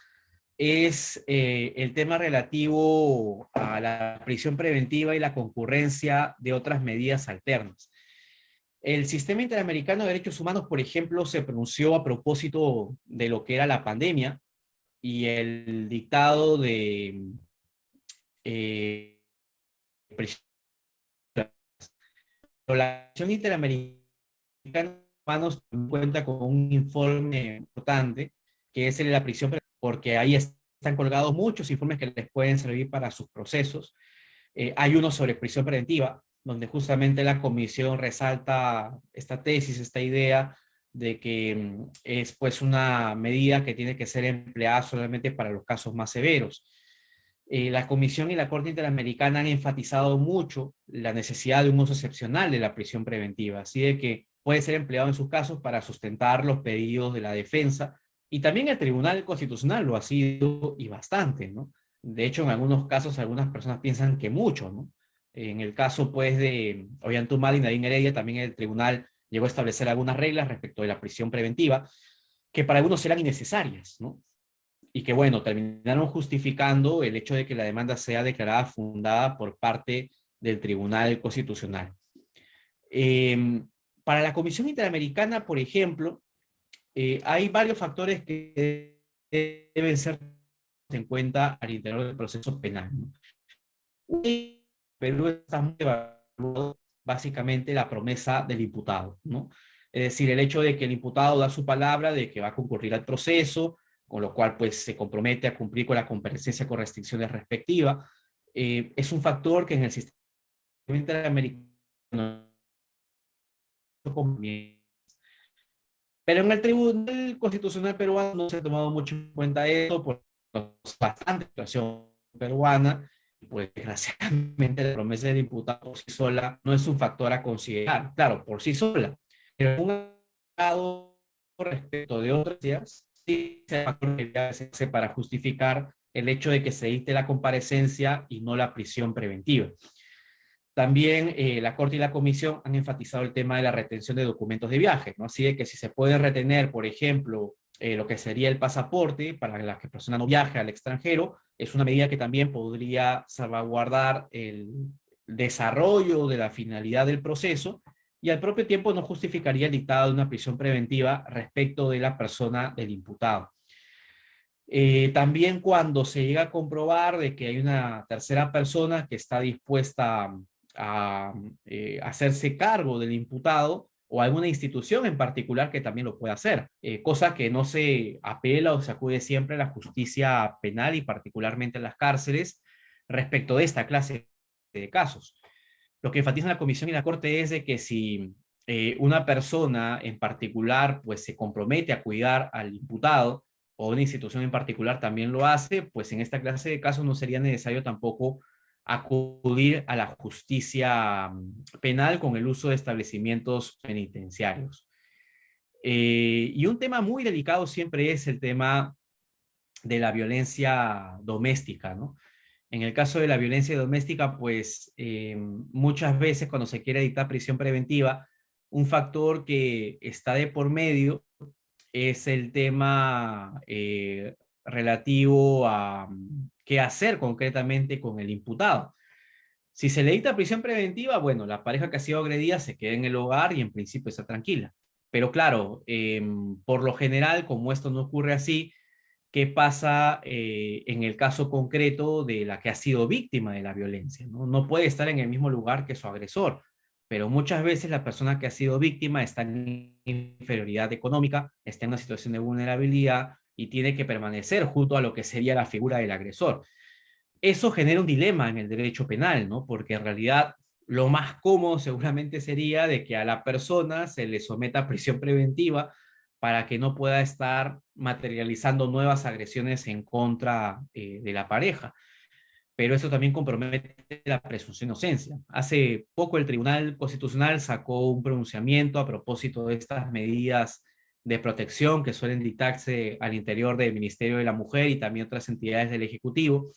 es el tema relativo a la prisión preventiva y la concurrencia de otras medidas alternas. El Sistema Interamericano de Derechos Humanos, por ejemplo, se pronunció a propósito de lo que era la pandemia y el dictado de prisión. La Comisión Interamericana de Humanos cuenta con un informe importante que es el de la prisión, porque ahí están colgados muchos informes que les pueden servir para sus procesos. Hay uno sobre prisión preventiva, donde justamente la comisión resalta esta tesis, esta idea de que es pues una medida que tiene que ser empleada solamente para los casos más severos. La Comisión y la Corte Interamericana han enfatizado mucho la necesidad de un uso excepcional de la prisión preventiva, así de que puede ser empleado en sus casos para sustentar los pedidos de la defensa, y también el Tribunal Constitucional lo ha sido y bastante, ¿no? De hecho, en algunos casos, algunas personas piensan que mucho, ¿no? En el caso, pues, de Ollantaytamala y Nadine Heredia, también el tribunal llegó a establecer algunas reglas respecto de la prisión preventiva, que para algunos eran innecesarias, ¿no? Y que, bueno, terminaron justificando el hecho de que la demanda sea declarada fundada por parte del Tribunal Constitucional. Para la Comisión Interamericana, por ejemplo, hay varios factores que deben ser en cuenta al interior del proceso penal, ¿no? Perú está muy evaluado básicamente la promesa del imputado, ¿no? Es decir, el hecho de que el imputado da su palabra de que va a concurrir al proceso, con lo cual pues se compromete a cumplir con la comparecencia con restricciones respectivas, es un factor que en el sistema interamericano, pero en el Tribunal Constitucional peruano no se ha tomado mucho en cuenta eso por bastante situación peruana. Pues desgraciadamente la promesa del imputado por sí sola no es un factor a considerar, claro, por sí sola, pero un lado respecto de otras días, sí es un factor que debe hacerse para justificar el hecho de que se dicte la comparecencia y no la prisión preventiva. También la Corte y la Comisión han enfatizado el tema de la retención de documentos de viaje, ¿no? Así de que si se puede retener, por ejemplo, lo que sería el pasaporte para la que persona no viaje al extranjero, es una medida que también podría salvaguardar el desarrollo de la finalidad del proceso y al propio tiempo no justificaría el dictado de una prisión preventiva respecto de la persona del imputado. También cuando se llega a comprobar de que hay una tercera persona que está dispuesta a hacerse cargo del imputado o alguna institución en particular que también lo pueda hacer, cosa que no se apela o se acude siempre a la justicia penal y particularmente a las cárceles respecto de esta clase de casos. Lo que enfatizan la Comisión y la Corte es de que si una persona en particular pues se compromete a cuidar al imputado o una institución en particular también lo hace, pues en esta clase de casos no sería necesario tampoco acudir a la justicia penal con el uso de establecimientos penitenciarios. Y un tema muy delicado siempre es el tema de la violencia doméstica, ¿no? En el caso de la violencia doméstica, pues muchas veces cuando se quiere dictar prisión preventiva, un factor que está de por medio es el tema relativo a qué hacer concretamente con el imputado. Si se le dicta prisión preventiva, bueno, la pareja que ha sido agredida se queda en el hogar y en principio está tranquila. Pero claro, por lo general, como esto no ocurre así, ¿qué pasa en el caso concreto de la que ha sido víctima de la violencia? ¿No? No puede estar en el mismo lugar que su agresor, pero muchas veces la persona que ha sido víctima está en inferioridad económica, está en una situación de vulnerabilidad y tiene que permanecer junto a lo que sería la figura del agresor. Eso genera un dilema en el derecho penal, ¿no? Porque en realidad lo más cómodo seguramente sería de que a la persona se le someta a prisión preventiva para que no pueda estar materializando nuevas agresiones en contra de la pareja. Pero eso también compromete la presunción de inocencia. Hace poco el Tribunal Constitucional sacó un pronunciamiento a propósito de estas medidas de protección que suelen dictarse al interior del Ministerio de la Mujer y también otras entidades del Ejecutivo,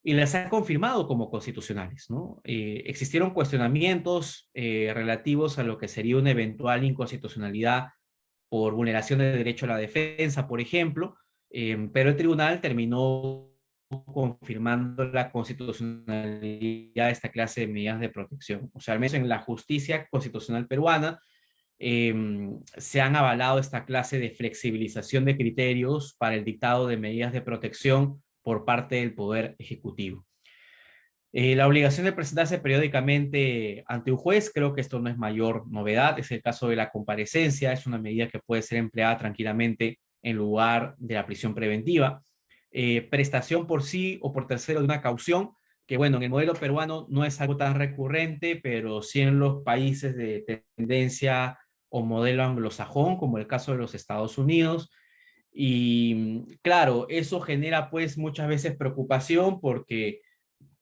y las ha confirmado como constitucionales, ¿no? Existieron cuestionamientos relativos a lo que sería una eventual inconstitucionalidad por vulneración del derecho a la defensa, por ejemplo, pero el tribunal terminó confirmando la constitucionalidad de esta clase de medidas de protección. O sea, al menos en la justicia constitucional peruana se han avalado esta clase de flexibilización de criterios para el dictado de medidas de protección por parte del Poder Ejecutivo. La obligación de presentarse periódicamente ante un juez, creo que esto no es mayor novedad, es el caso de la comparecencia, es una medida que puede ser empleada tranquilamente en lugar de la prisión preventiva. Prestación por sí o por tercero de una caución, que bueno, en el modelo peruano no es algo tan recurrente, pero sí en los países de tendencia o modelo anglosajón, como el caso de los Estados Unidos. Y claro, eso genera pues muchas veces preocupación porque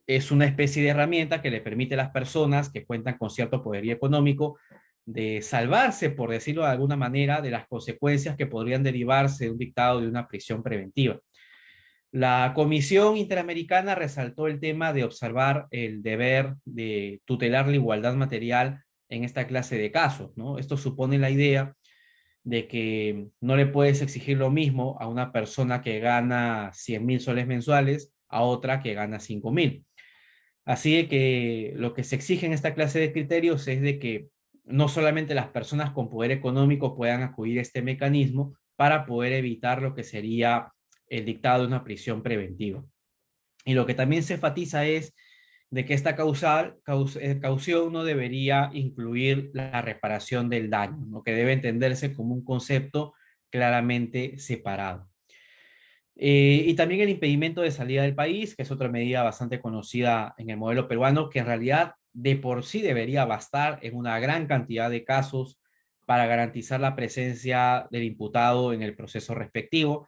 es una especie de herramienta que le permite a las personas que cuentan con cierto poderío económico de salvarse, por decirlo de alguna manera, de las consecuencias que podrían derivarse de un dictado de una prisión preventiva. La Comisión Interamericana resaltó el tema de observar el deber de tutelar la igualdad material en esta clase de casos, ¿no? Esto supone la idea de que no le puedes exigir lo mismo a una persona que gana 100.000 soles mensuales a otra que gana 5.000. Así de que lo que se exige en esta clase de criterios es de que no solamente las personas con poder económico puedan acudir a este mecanismo para poder evitar lo que sería el dictado de una prisión preventiva. Y lo que también se enfatiza es de que esta caución no debería incluir la reparación del daño, lo que debe entenderse como un concepto claramente separado. Y también el impedimento de salida del país, que es otra medida bastante conocida en el modelo peruano, que en realidad de por sí debería bastar en una gran cantidad de casos para garantizar la presencia del imputado en el proceso respectivo.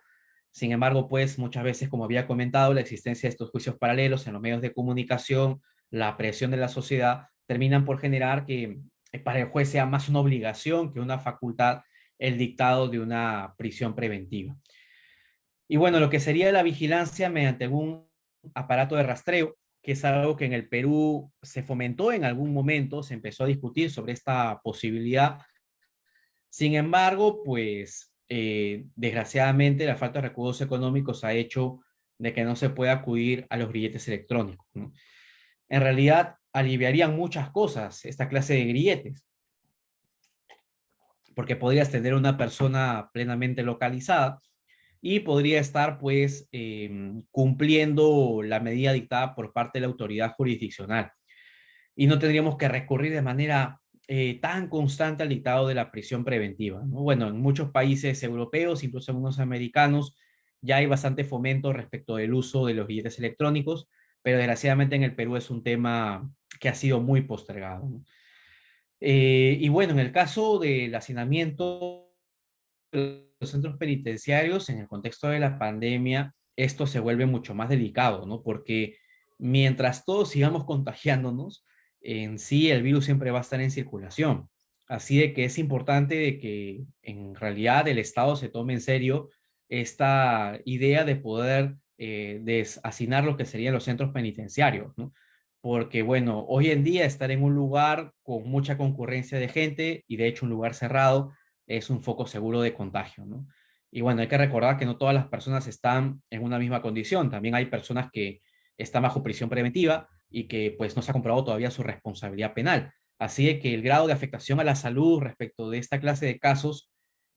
Sin embargo, pues muchas veces, como había comentado, la existencia de estos juicios paralelos en los medios de comunicación, la presión de la sociedad, terminan por generar que para el juez sea más una obligación que una facultad el dictado de una prisión preventiva. Y bueno, lo que sería la vigilancia mediante algún aparato de rastreo, que es algo que en el Perú se fomentó en algún momento, se empezó a discutir sobre esta posibilidad. Sin embargo, pues desgraciadamente la falta de recursos económicos ha hecho de que no se pueda acudir a los grilletes electrónicos, ¿no? En realidad aliviarían muchas cosas esta clase de grilletes, porque podrías tener una persona plenamente localizada y podría estar pues cumpliendo la medida dictada por parte de la autoridad jurisdiccional. Y no tendríamos que recurrir de manera tan constante al dictado de la prisión preventiva, ¿no? Bueno, en muchos países europeos, incluso en unos americanos, ya hay bastante fomento respecto del uso de los billetes electrónicos, pero desgraciadamente en el Perú es un tema que ha sido muy postergado, ¿no? Y bueno, en el caso del hacinamiento de los centros penitenciarios, en el contexto de la pandemia, esto se vuelve mucho más delicado, ¿no? Porque mientras todos sigamos contagiándonos, en sí el virus siempre va a estar en circulación. Así de que es importante de que en realidad el Estado se tome en serio esta idea de poder deshacinar lo que serían los centros penitenciarios, ¿no? Porque bueno, hoy en día estar en un lugar con mucha concurrencia de gente y de hecho un lugar cerrado es un foco seguro de contagio, ¿no? Y bueno, hay que recordar que no todas las personas están en una misma condición. También hay personas que están bajo prisión preventiva y que pues no se ha comprobado todavía su responsabilidad penal. Así de que el grado de afectación a la salud respecto de esta clase de casos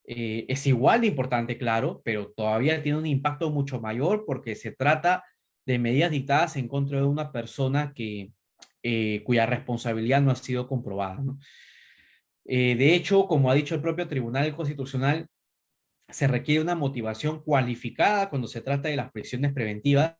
es igual de importante, claro, pero todavía tiene un impacto mucho mayor porque se trata de medidas dictadas en contra de una persona cuya responsabilidad no ha sido comprobada, ¿no? De hecho, como ha dicho el propio Tribunal Constitucional, se requiere una motivación cualificada cuando se trata de las prisiones preventivas,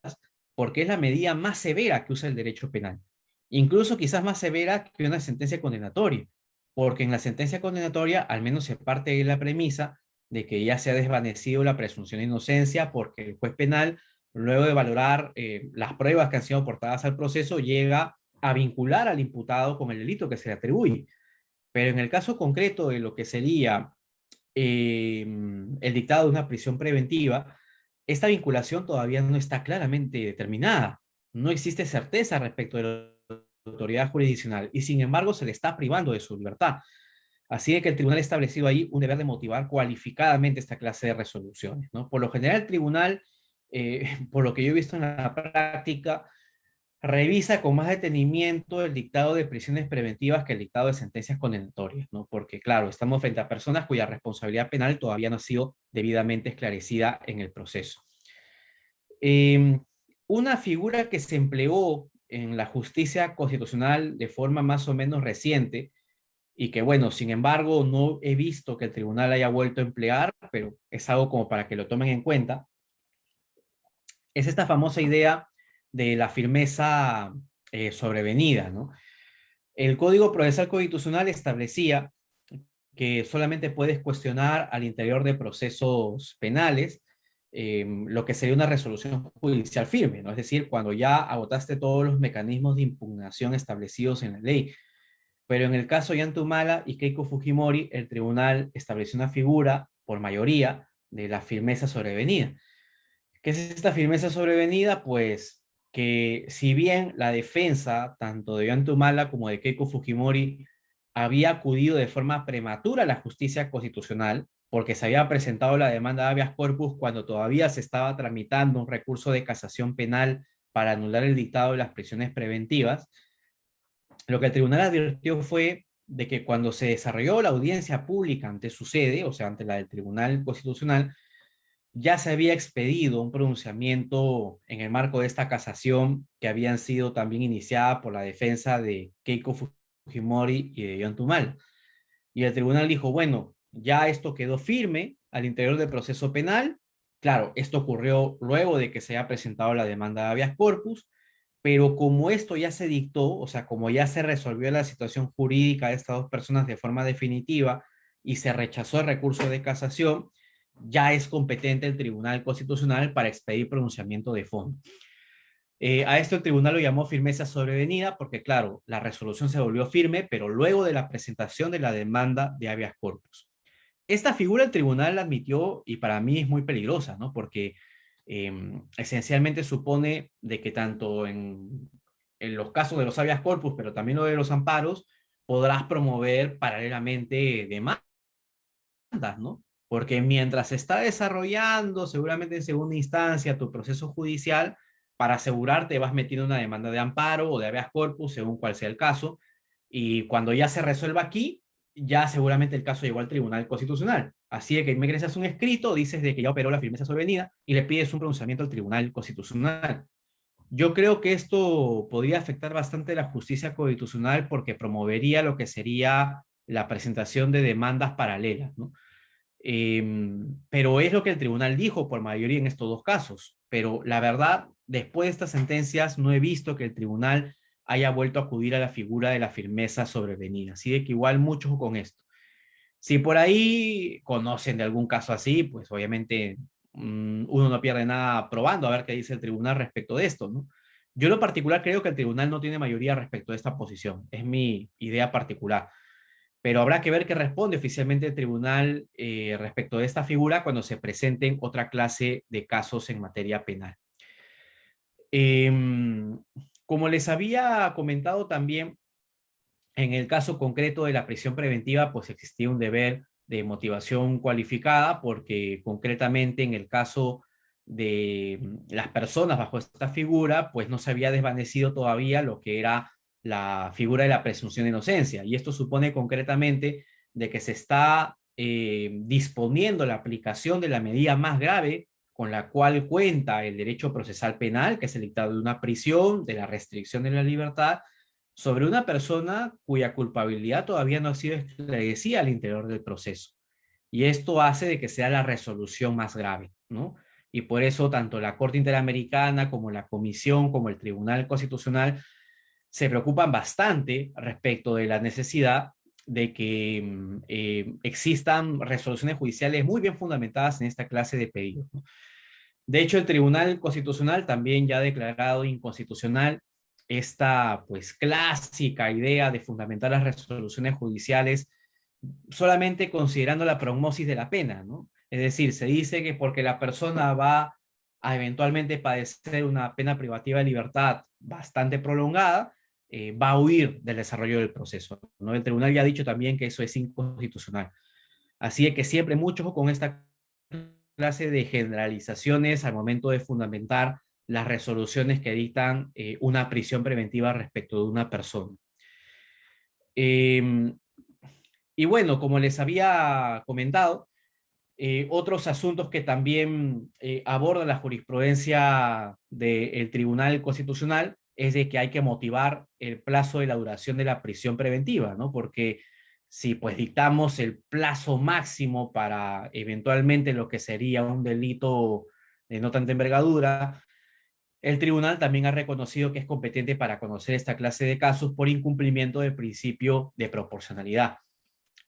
porque es la medida más severa que usa el derecho penal. Incluso quizás más severa que una sentencia condenatoria, porque en la sentencia condenatoria al menos se parte de la premisa de que ya se ha desvanecido la presunción de inocencia porque el juez penal, luego de valorar las pruebas que han sido aportadas al proceso, llega a vincular al imputado con el delito que se le atribuye. Pero en el caso concreto de lo que sería el dictado de una prisión preventiva, esta vinculación todavía no está claramente determinada. No existe certeza respecto de la autoridad jurisdiccional y sin embargo se le está privando de su libertad. Así de que el tribunal ha establecido ahí un deber de motivar cualificadamente esta clase de resoluciones, ¿no? Por lo general, el tribunal, por lo que yo he visto en la práctica, revisa con más detenimiento el dictado de prisiones preventivas que el dictado de sentencias condenatorias, ¿no? Porque, claro, estamos frente a personas cuya responsabilidad penal todavía no ha sido debidamente esclarecida en el proceso. Eh, una figura que se empleó en la justicia constitucional de forma más o menos reciente y que, bueno, sin embargo, no he visto que el tribunal haya vuelto a emplear, pero es algo como para que lo tomen en cuenta, es esta famosa idea de la firmeza sobrevenida, ¿no? El Código Procesal Constitucional establecía que solamente puedes cuestionar al interior de procesos penales lo que sería una resolución judicial firme, ¿no? Es decir, cuando ya agotaste todos los mecanismos de impugnación establecidos en la ley. Pero en el caso de Yantumala y Keiko Fujimori, el tribunal estableció una figura por mayoría de la firmeza sobrevenida. ¿Qué es esta firmeza sobrevenida? Pues que si bien la defensa, tanto de Yantumala como de Keiko Fujimori, había acudido de forma prematura a la justicia constitucional, porque se había presentado la demanda de habeas corpus cuando todavía se estaba tramitando un recurso de casación penal para anular el dictado de las prisiones preventivas, lo que el tribunal advirtió fue de que cuando se desarrolló la audiencia pública ante su sede, o sea, ante la del Tribunal Constitucional, ya se había expedido un pronunciamiento en el marco de esta casación que habían sido también iniciada por la defensa de Keiko Fujimori y de John Tumal. Y el tribunal dijo, bueno, ya esto quedó firme al interior del proceso penal. Claro, esto ocurrió luego de que se haya presentado la demanda de habeas corpus, pero como esto ya se dictó, o sea, como ya se resolvió la situación jurídica de estas dos personas de forma definitiva y se rechazó el recurso de casación, ya es competente el Tribunal Constitucional para expedir pronunciamiento de fondo. A esto el tribunal lo llamó firmeza sobrevenida porque, claro, la resolución se volvió firme, pero luego de la presentación de la demanda de habeas corpus. Esta figura el tribunal la admitió y para mí es muy peligrosa, ¿no? Porque esencialmente supone de que tanto en los casos de los habeas corpus, pero también lo de los amparos, podrás promover paralelamente demandas, ¿no? Porque mientras se está desarrollando, seguramente en segunda instancia, tu proceso judicial, para asegurarte vas metiendo una demanda de amparo o de habeas corpus, según cuál sea el caso, y cuando ya se resuelva aquí, ya seguramente el caso llegó al Tribunal Constitucional. Así de que me ingresas un escrito, dices de que ya operó la firmeza sobrevenida y le pides un pronunciamiento al Tribunal Constitucional. Yo creo que esto podría afectar bastante la justicia constitucional porque promovería lo que sería la presentación de demandas paralelas, ¿no? Pero es lo que el tribunal dijo por mayoría en estos dos casos. Pero la verdad, después de estas sentencias, no he visto que el tribunal haya vuelto a acudir a la figura de la firmeza sobrevenida. Así de que igual mucho con esto. Si por ahí conocen de algún caso así, pues obviamente uno no pierde nada probando a ver qué dice el tribunal respecto de esto, ¿no? Yo en lo particular creo que el tribunal no tiene mayoría respecto de esta posición. Es mi idea particular. Pero habrá que ver qué responde oficialmente el tribunal respecto de esta figura cuando se presenten otra clase de casos en materia penal. Como les había comentado también, en el caso concreto de la prisión preventiva, pues existía un deber de motivación cualificada porque concretamente en el caso de las personas bajo esta figura, pues no se había desvanecido todavía lo que era la figura de la presunción de inocencia. Y esto supone concretamente de que se está disponiendo la aplicación de la medida más grave con la cual cuenta el derecho procesal penal, que es el dictado de una prisión, de la restricción de la libertad, sobre una persona cuya culpabilidad todavía no ha sido esclarecida al interior del proceso. Y esto hace de que sea la resolución más grave, ¿no? Y por eso tanto la Corte Interamericana como la Comisión, como el Tribunal Constitucional, se preocupan bastante respecto de la necesidad de que existan resoluciones judiciales muy bien fundamentadas en esta clase de pedidos, ¿no? De hecho, el Tribunal Constitucional también ya ha declarado inconstitucional esta pues clásica idea de fundamentar las resoluciones judiciales solamente considerando la prognosis de la pena, ¿no? Es decir, se dice que porque la persona va a eventualmente padecer una pena privativa de libertad bastante prolongada, va a huir del desarrollo del proceso, ¿no? El tribunal ya ha dicho también que eso es inconstitucional. Así que siempre mucho ojo con esta clase de generalizaciones al momento de fundamentar las resoluciones que dictan una prisión preventiva respecto de una persona. Eh, y bueno, como les había comentado, otros asuntos que también aborda la jurisprudencia del Tribunal Constitucional es de que hay que motivar el plazo de la duración de la prisión preventiva, ¿no? Porque si pues dictamos el plazo máximo para eventualmente lo que sería un delito de no tanta envergadura, el tribunal también ha reconocido que es competente para conocer esta clase de casos por incumplimiento del principio de proporcionalidad.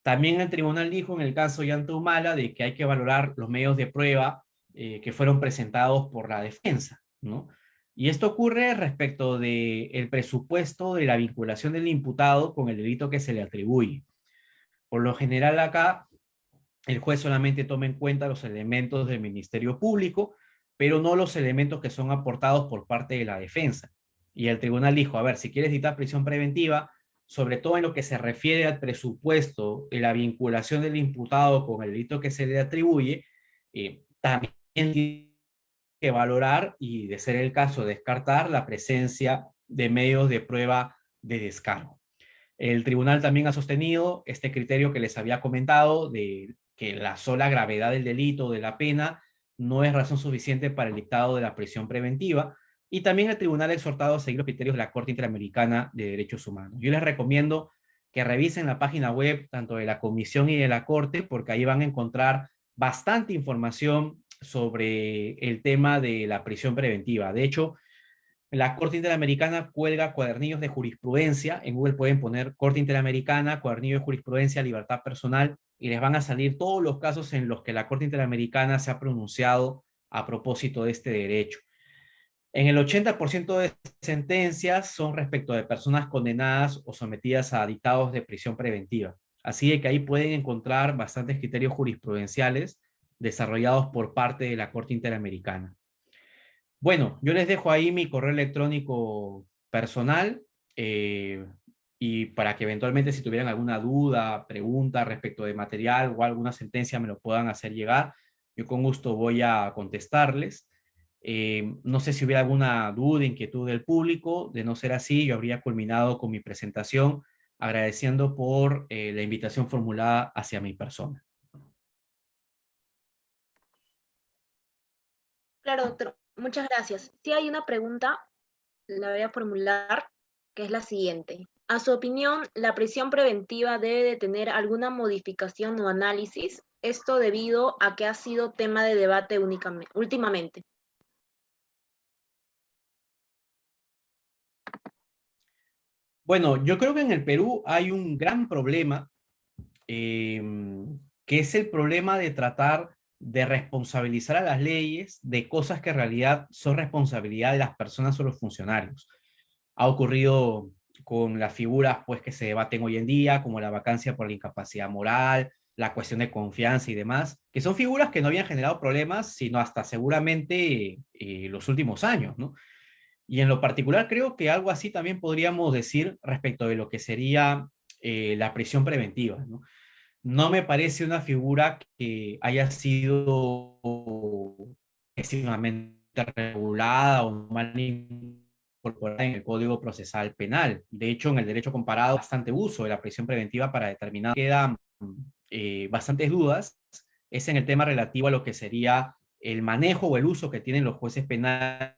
También el tribunal dijo en el caso Llanta Humala de que hay que valorar los medios de prueba que fueron presentados por la defensa, ¿no? Y esto ocurre respecto del presupuesto de la vinculación del imputado con el delito que se le atribuye. Por lo general acá, el juez solamente toma en cuenta los elementos del Ministerio Público, pero no los elementos que son aportados por parte de la defensa. Y el tribunal dijo, a ver, si quieres dictar prisión preventiva, sobre todo en lo que se refiere al presupuesto y la vinculación del imputado con el delito que se le atribuye, también tiene que valorar y, de ser el caso, descartar la presencia de medios de prueba de descargo. El tribunal también ha sostenido este criterio que les había comentado de que la sola gravedad del delito, de la pena, no es razón suficiente para el dictado de la prisión preventiva. Y también el tribunal ha exhortado a seguir los criterios de la Corte Interamericana de Derechos Humanos. Yo les recomiendo que revisen la página web tanto de la Comisión y de la Corte, porque ahí van a encontrar bastante información sobre el tema de la prisión preventiva. De hecho, la Corte Interamericana cuelga cuadernillos de jurisprudencia. En Google pueden poner Corte Interamericana, cuadernillo de jurisprudencia, libertad personal, y les van a salir todos los casos en los que la Corte Interamericana se ha pronunciado a propósito de este derecho. En el 80% de sentencias son respecto de personas condenadas o sometidas a dictados de prisión preventiva. Así de que ahí pueden encontrar bastantes criterios jurisprudenciales desarrollados por parte de la Corte Interamericana. Bueno, yo les dejo ahí mi correo electrónico personal eh, y para que eventualmente si tuvieran alguna duda, pregunta respecto de material o alguna sentencia me lo puedan hacer llegar. Yo con gusto voy a contestarles. No sé si hubiera alguna duda, inquietud del público. De no ser así, yo habría culminado con mi presentación agradeciendo por la invitación formulada hacia mi persona. Claro, doctor, muchas gracias. Sí hay una pregunta, la voy a formular, que es la siguiente. A su opinión, ¿la prisión preventiva debe de tener alguna modificación o análisis? Esto debido a que ha sido tema de debate últimamente. Bueno, yo creo que en el Perú hay un gran problema, eh, que es el problema de tratar de responsabilizar a las leyes de cosas que en realidad son responsabilidad de las personas o los funcionarios. Ha ocurrido con las figuras pues, que se debaten hoy en día, como la vacancia por la incapacidad moral, la cuestión de confianza y demás, que son figuras que no habían generado problemas, sino hasta seguramente los últimos años, ¿no? Y en lo particular creo que algo así también podríamos decir respecto de lo que sería la prisión preventiva, ¿no? No me parece una figura que haya sido excesivamente regulada o mal incorporada en el Código Procesal Penal. De hecho, en el derecho comparado, bastante uso de la prisión preventiva para determinar. Quedan bastantes dudas. Es en el tema relativo a lo que sería el manejo o el uso que tienen los jueces penales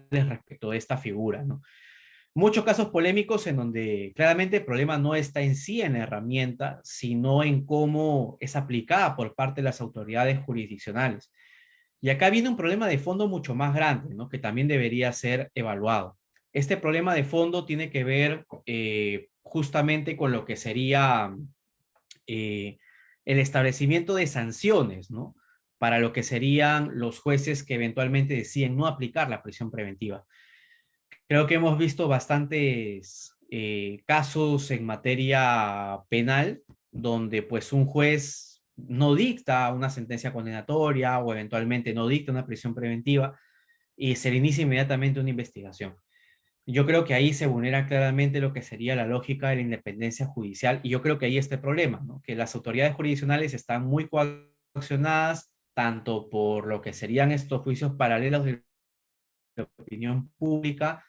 respecto de esta figura, ¿no? Muchos casos polémicos en donde claramente el problema no está en sí en la herramienta, sino en cómo es aplicada por parte de las autoridades jurisdiccionales. Y acá viene un problema de fondo mucho más grande, ¿no? Que también debería ser evaluado. Este problema de fondo tiene que ver justamente con lo que sería eh, el establecimiento de sanciones, ¿no? Para lo que serían los jueces que eventualmente deciden no aplicar la prisión preventiva. Creo que hemos visto bastantes casos en materia penal donde pues un juez no dicta una sentencia condenatoria o eventualmente no dicta una prisión preventiva y se le inicia inmediatamente una investigación. Yo creo que ahí se vulnera claramente lo que sería la lógica de la independencia judicial y yo creo que ahí está el problema, ¿no? Que las autoridades jurisdiccionales están muy coaccionadas tanto por lo que serían estos juicios paralelos de la opinión pública,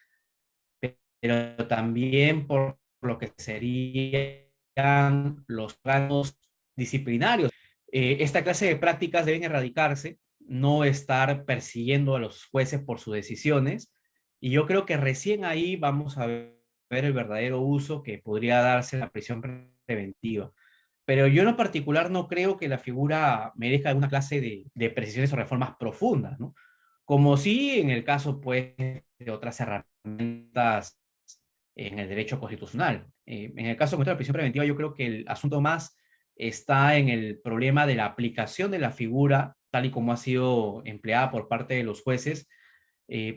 pero también por lo que serían los órganos disciplinarios. Esta clase de prácticas deben erradicarse, no estar persiguiendo a los jueces por sus decisiones, y yo creo que recién ahí vamos a ver el verdadero uso que podría darse la prisión preventiva. Pero yo en lo particular no creo que la figura merezca alguna clase de precisiones o reformas profundas, ¿no? Como sí en el caso, pues, de otras herramientas en el derecho constitucional. En el caso de la prisión preventiva, yo creo que el asunto más está en el problema de la aplicación de la figura tal y como ha sido empleada por parte de los jueces,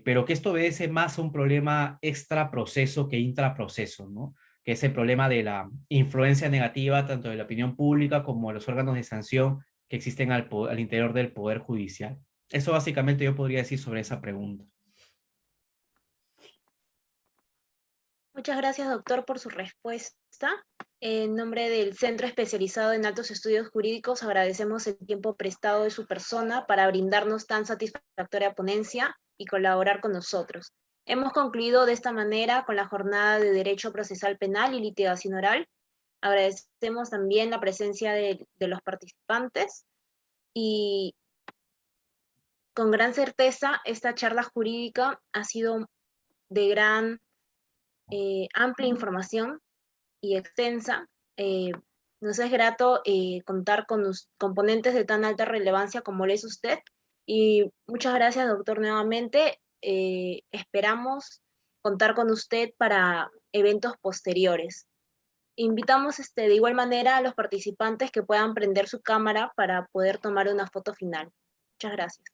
pero que esto obedece más a un problema extra proceso que intraproceso, ¿no? Que es el problema de la influencia negativa tanto de la opinión pública como de los órganos de sanción que existen al interior del Poder Judicial. Eso básicamente yo podría decir sobre esa pregunta. Muchas gracias, doctor, por su respuesta. En nombre del Centro Especializado en Altos Estudios Jurídicos, agradecemos el tiempo prestado de su persona para brindarnos tan satisfactoria ponencia y colaborar con nosotros. Hemos concluido de esta manera con la jornada de Derecho Procesal Penal y Litigación Oral. Agradecemos también la presencia de los participantes y con gran certeza esta charla jurídica ha sido de gran amplia información y extensa. Eh, Nos es grato contar con componentes de tan alta relevancia como lo es usted. Y muchas gracias, doctor, nuevamente. Esperamos contar con usted para eventos posteriores. Invitamos de igual manera a los participantes que puedan prender su cámara para poder tomar una foto final. Muchas gracias.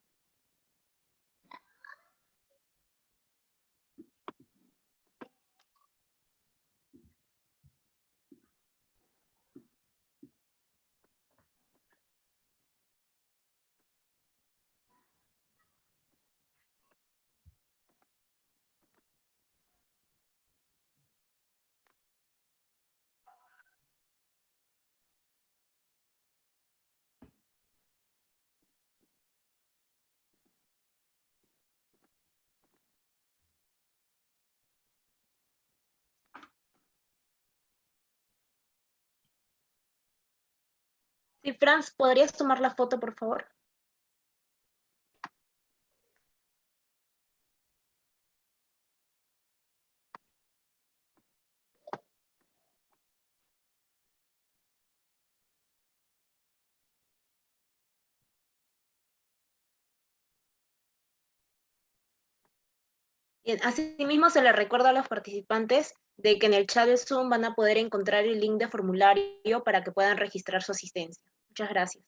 Sí, Franz, ¿podrías tomar la foto, por favor? Bien, asimismo, se les recuerda a los participantes de que en el chat de Zoom van a poder encontrar el link de formulario para que puedan registrar su asistencia. Muchas gracias.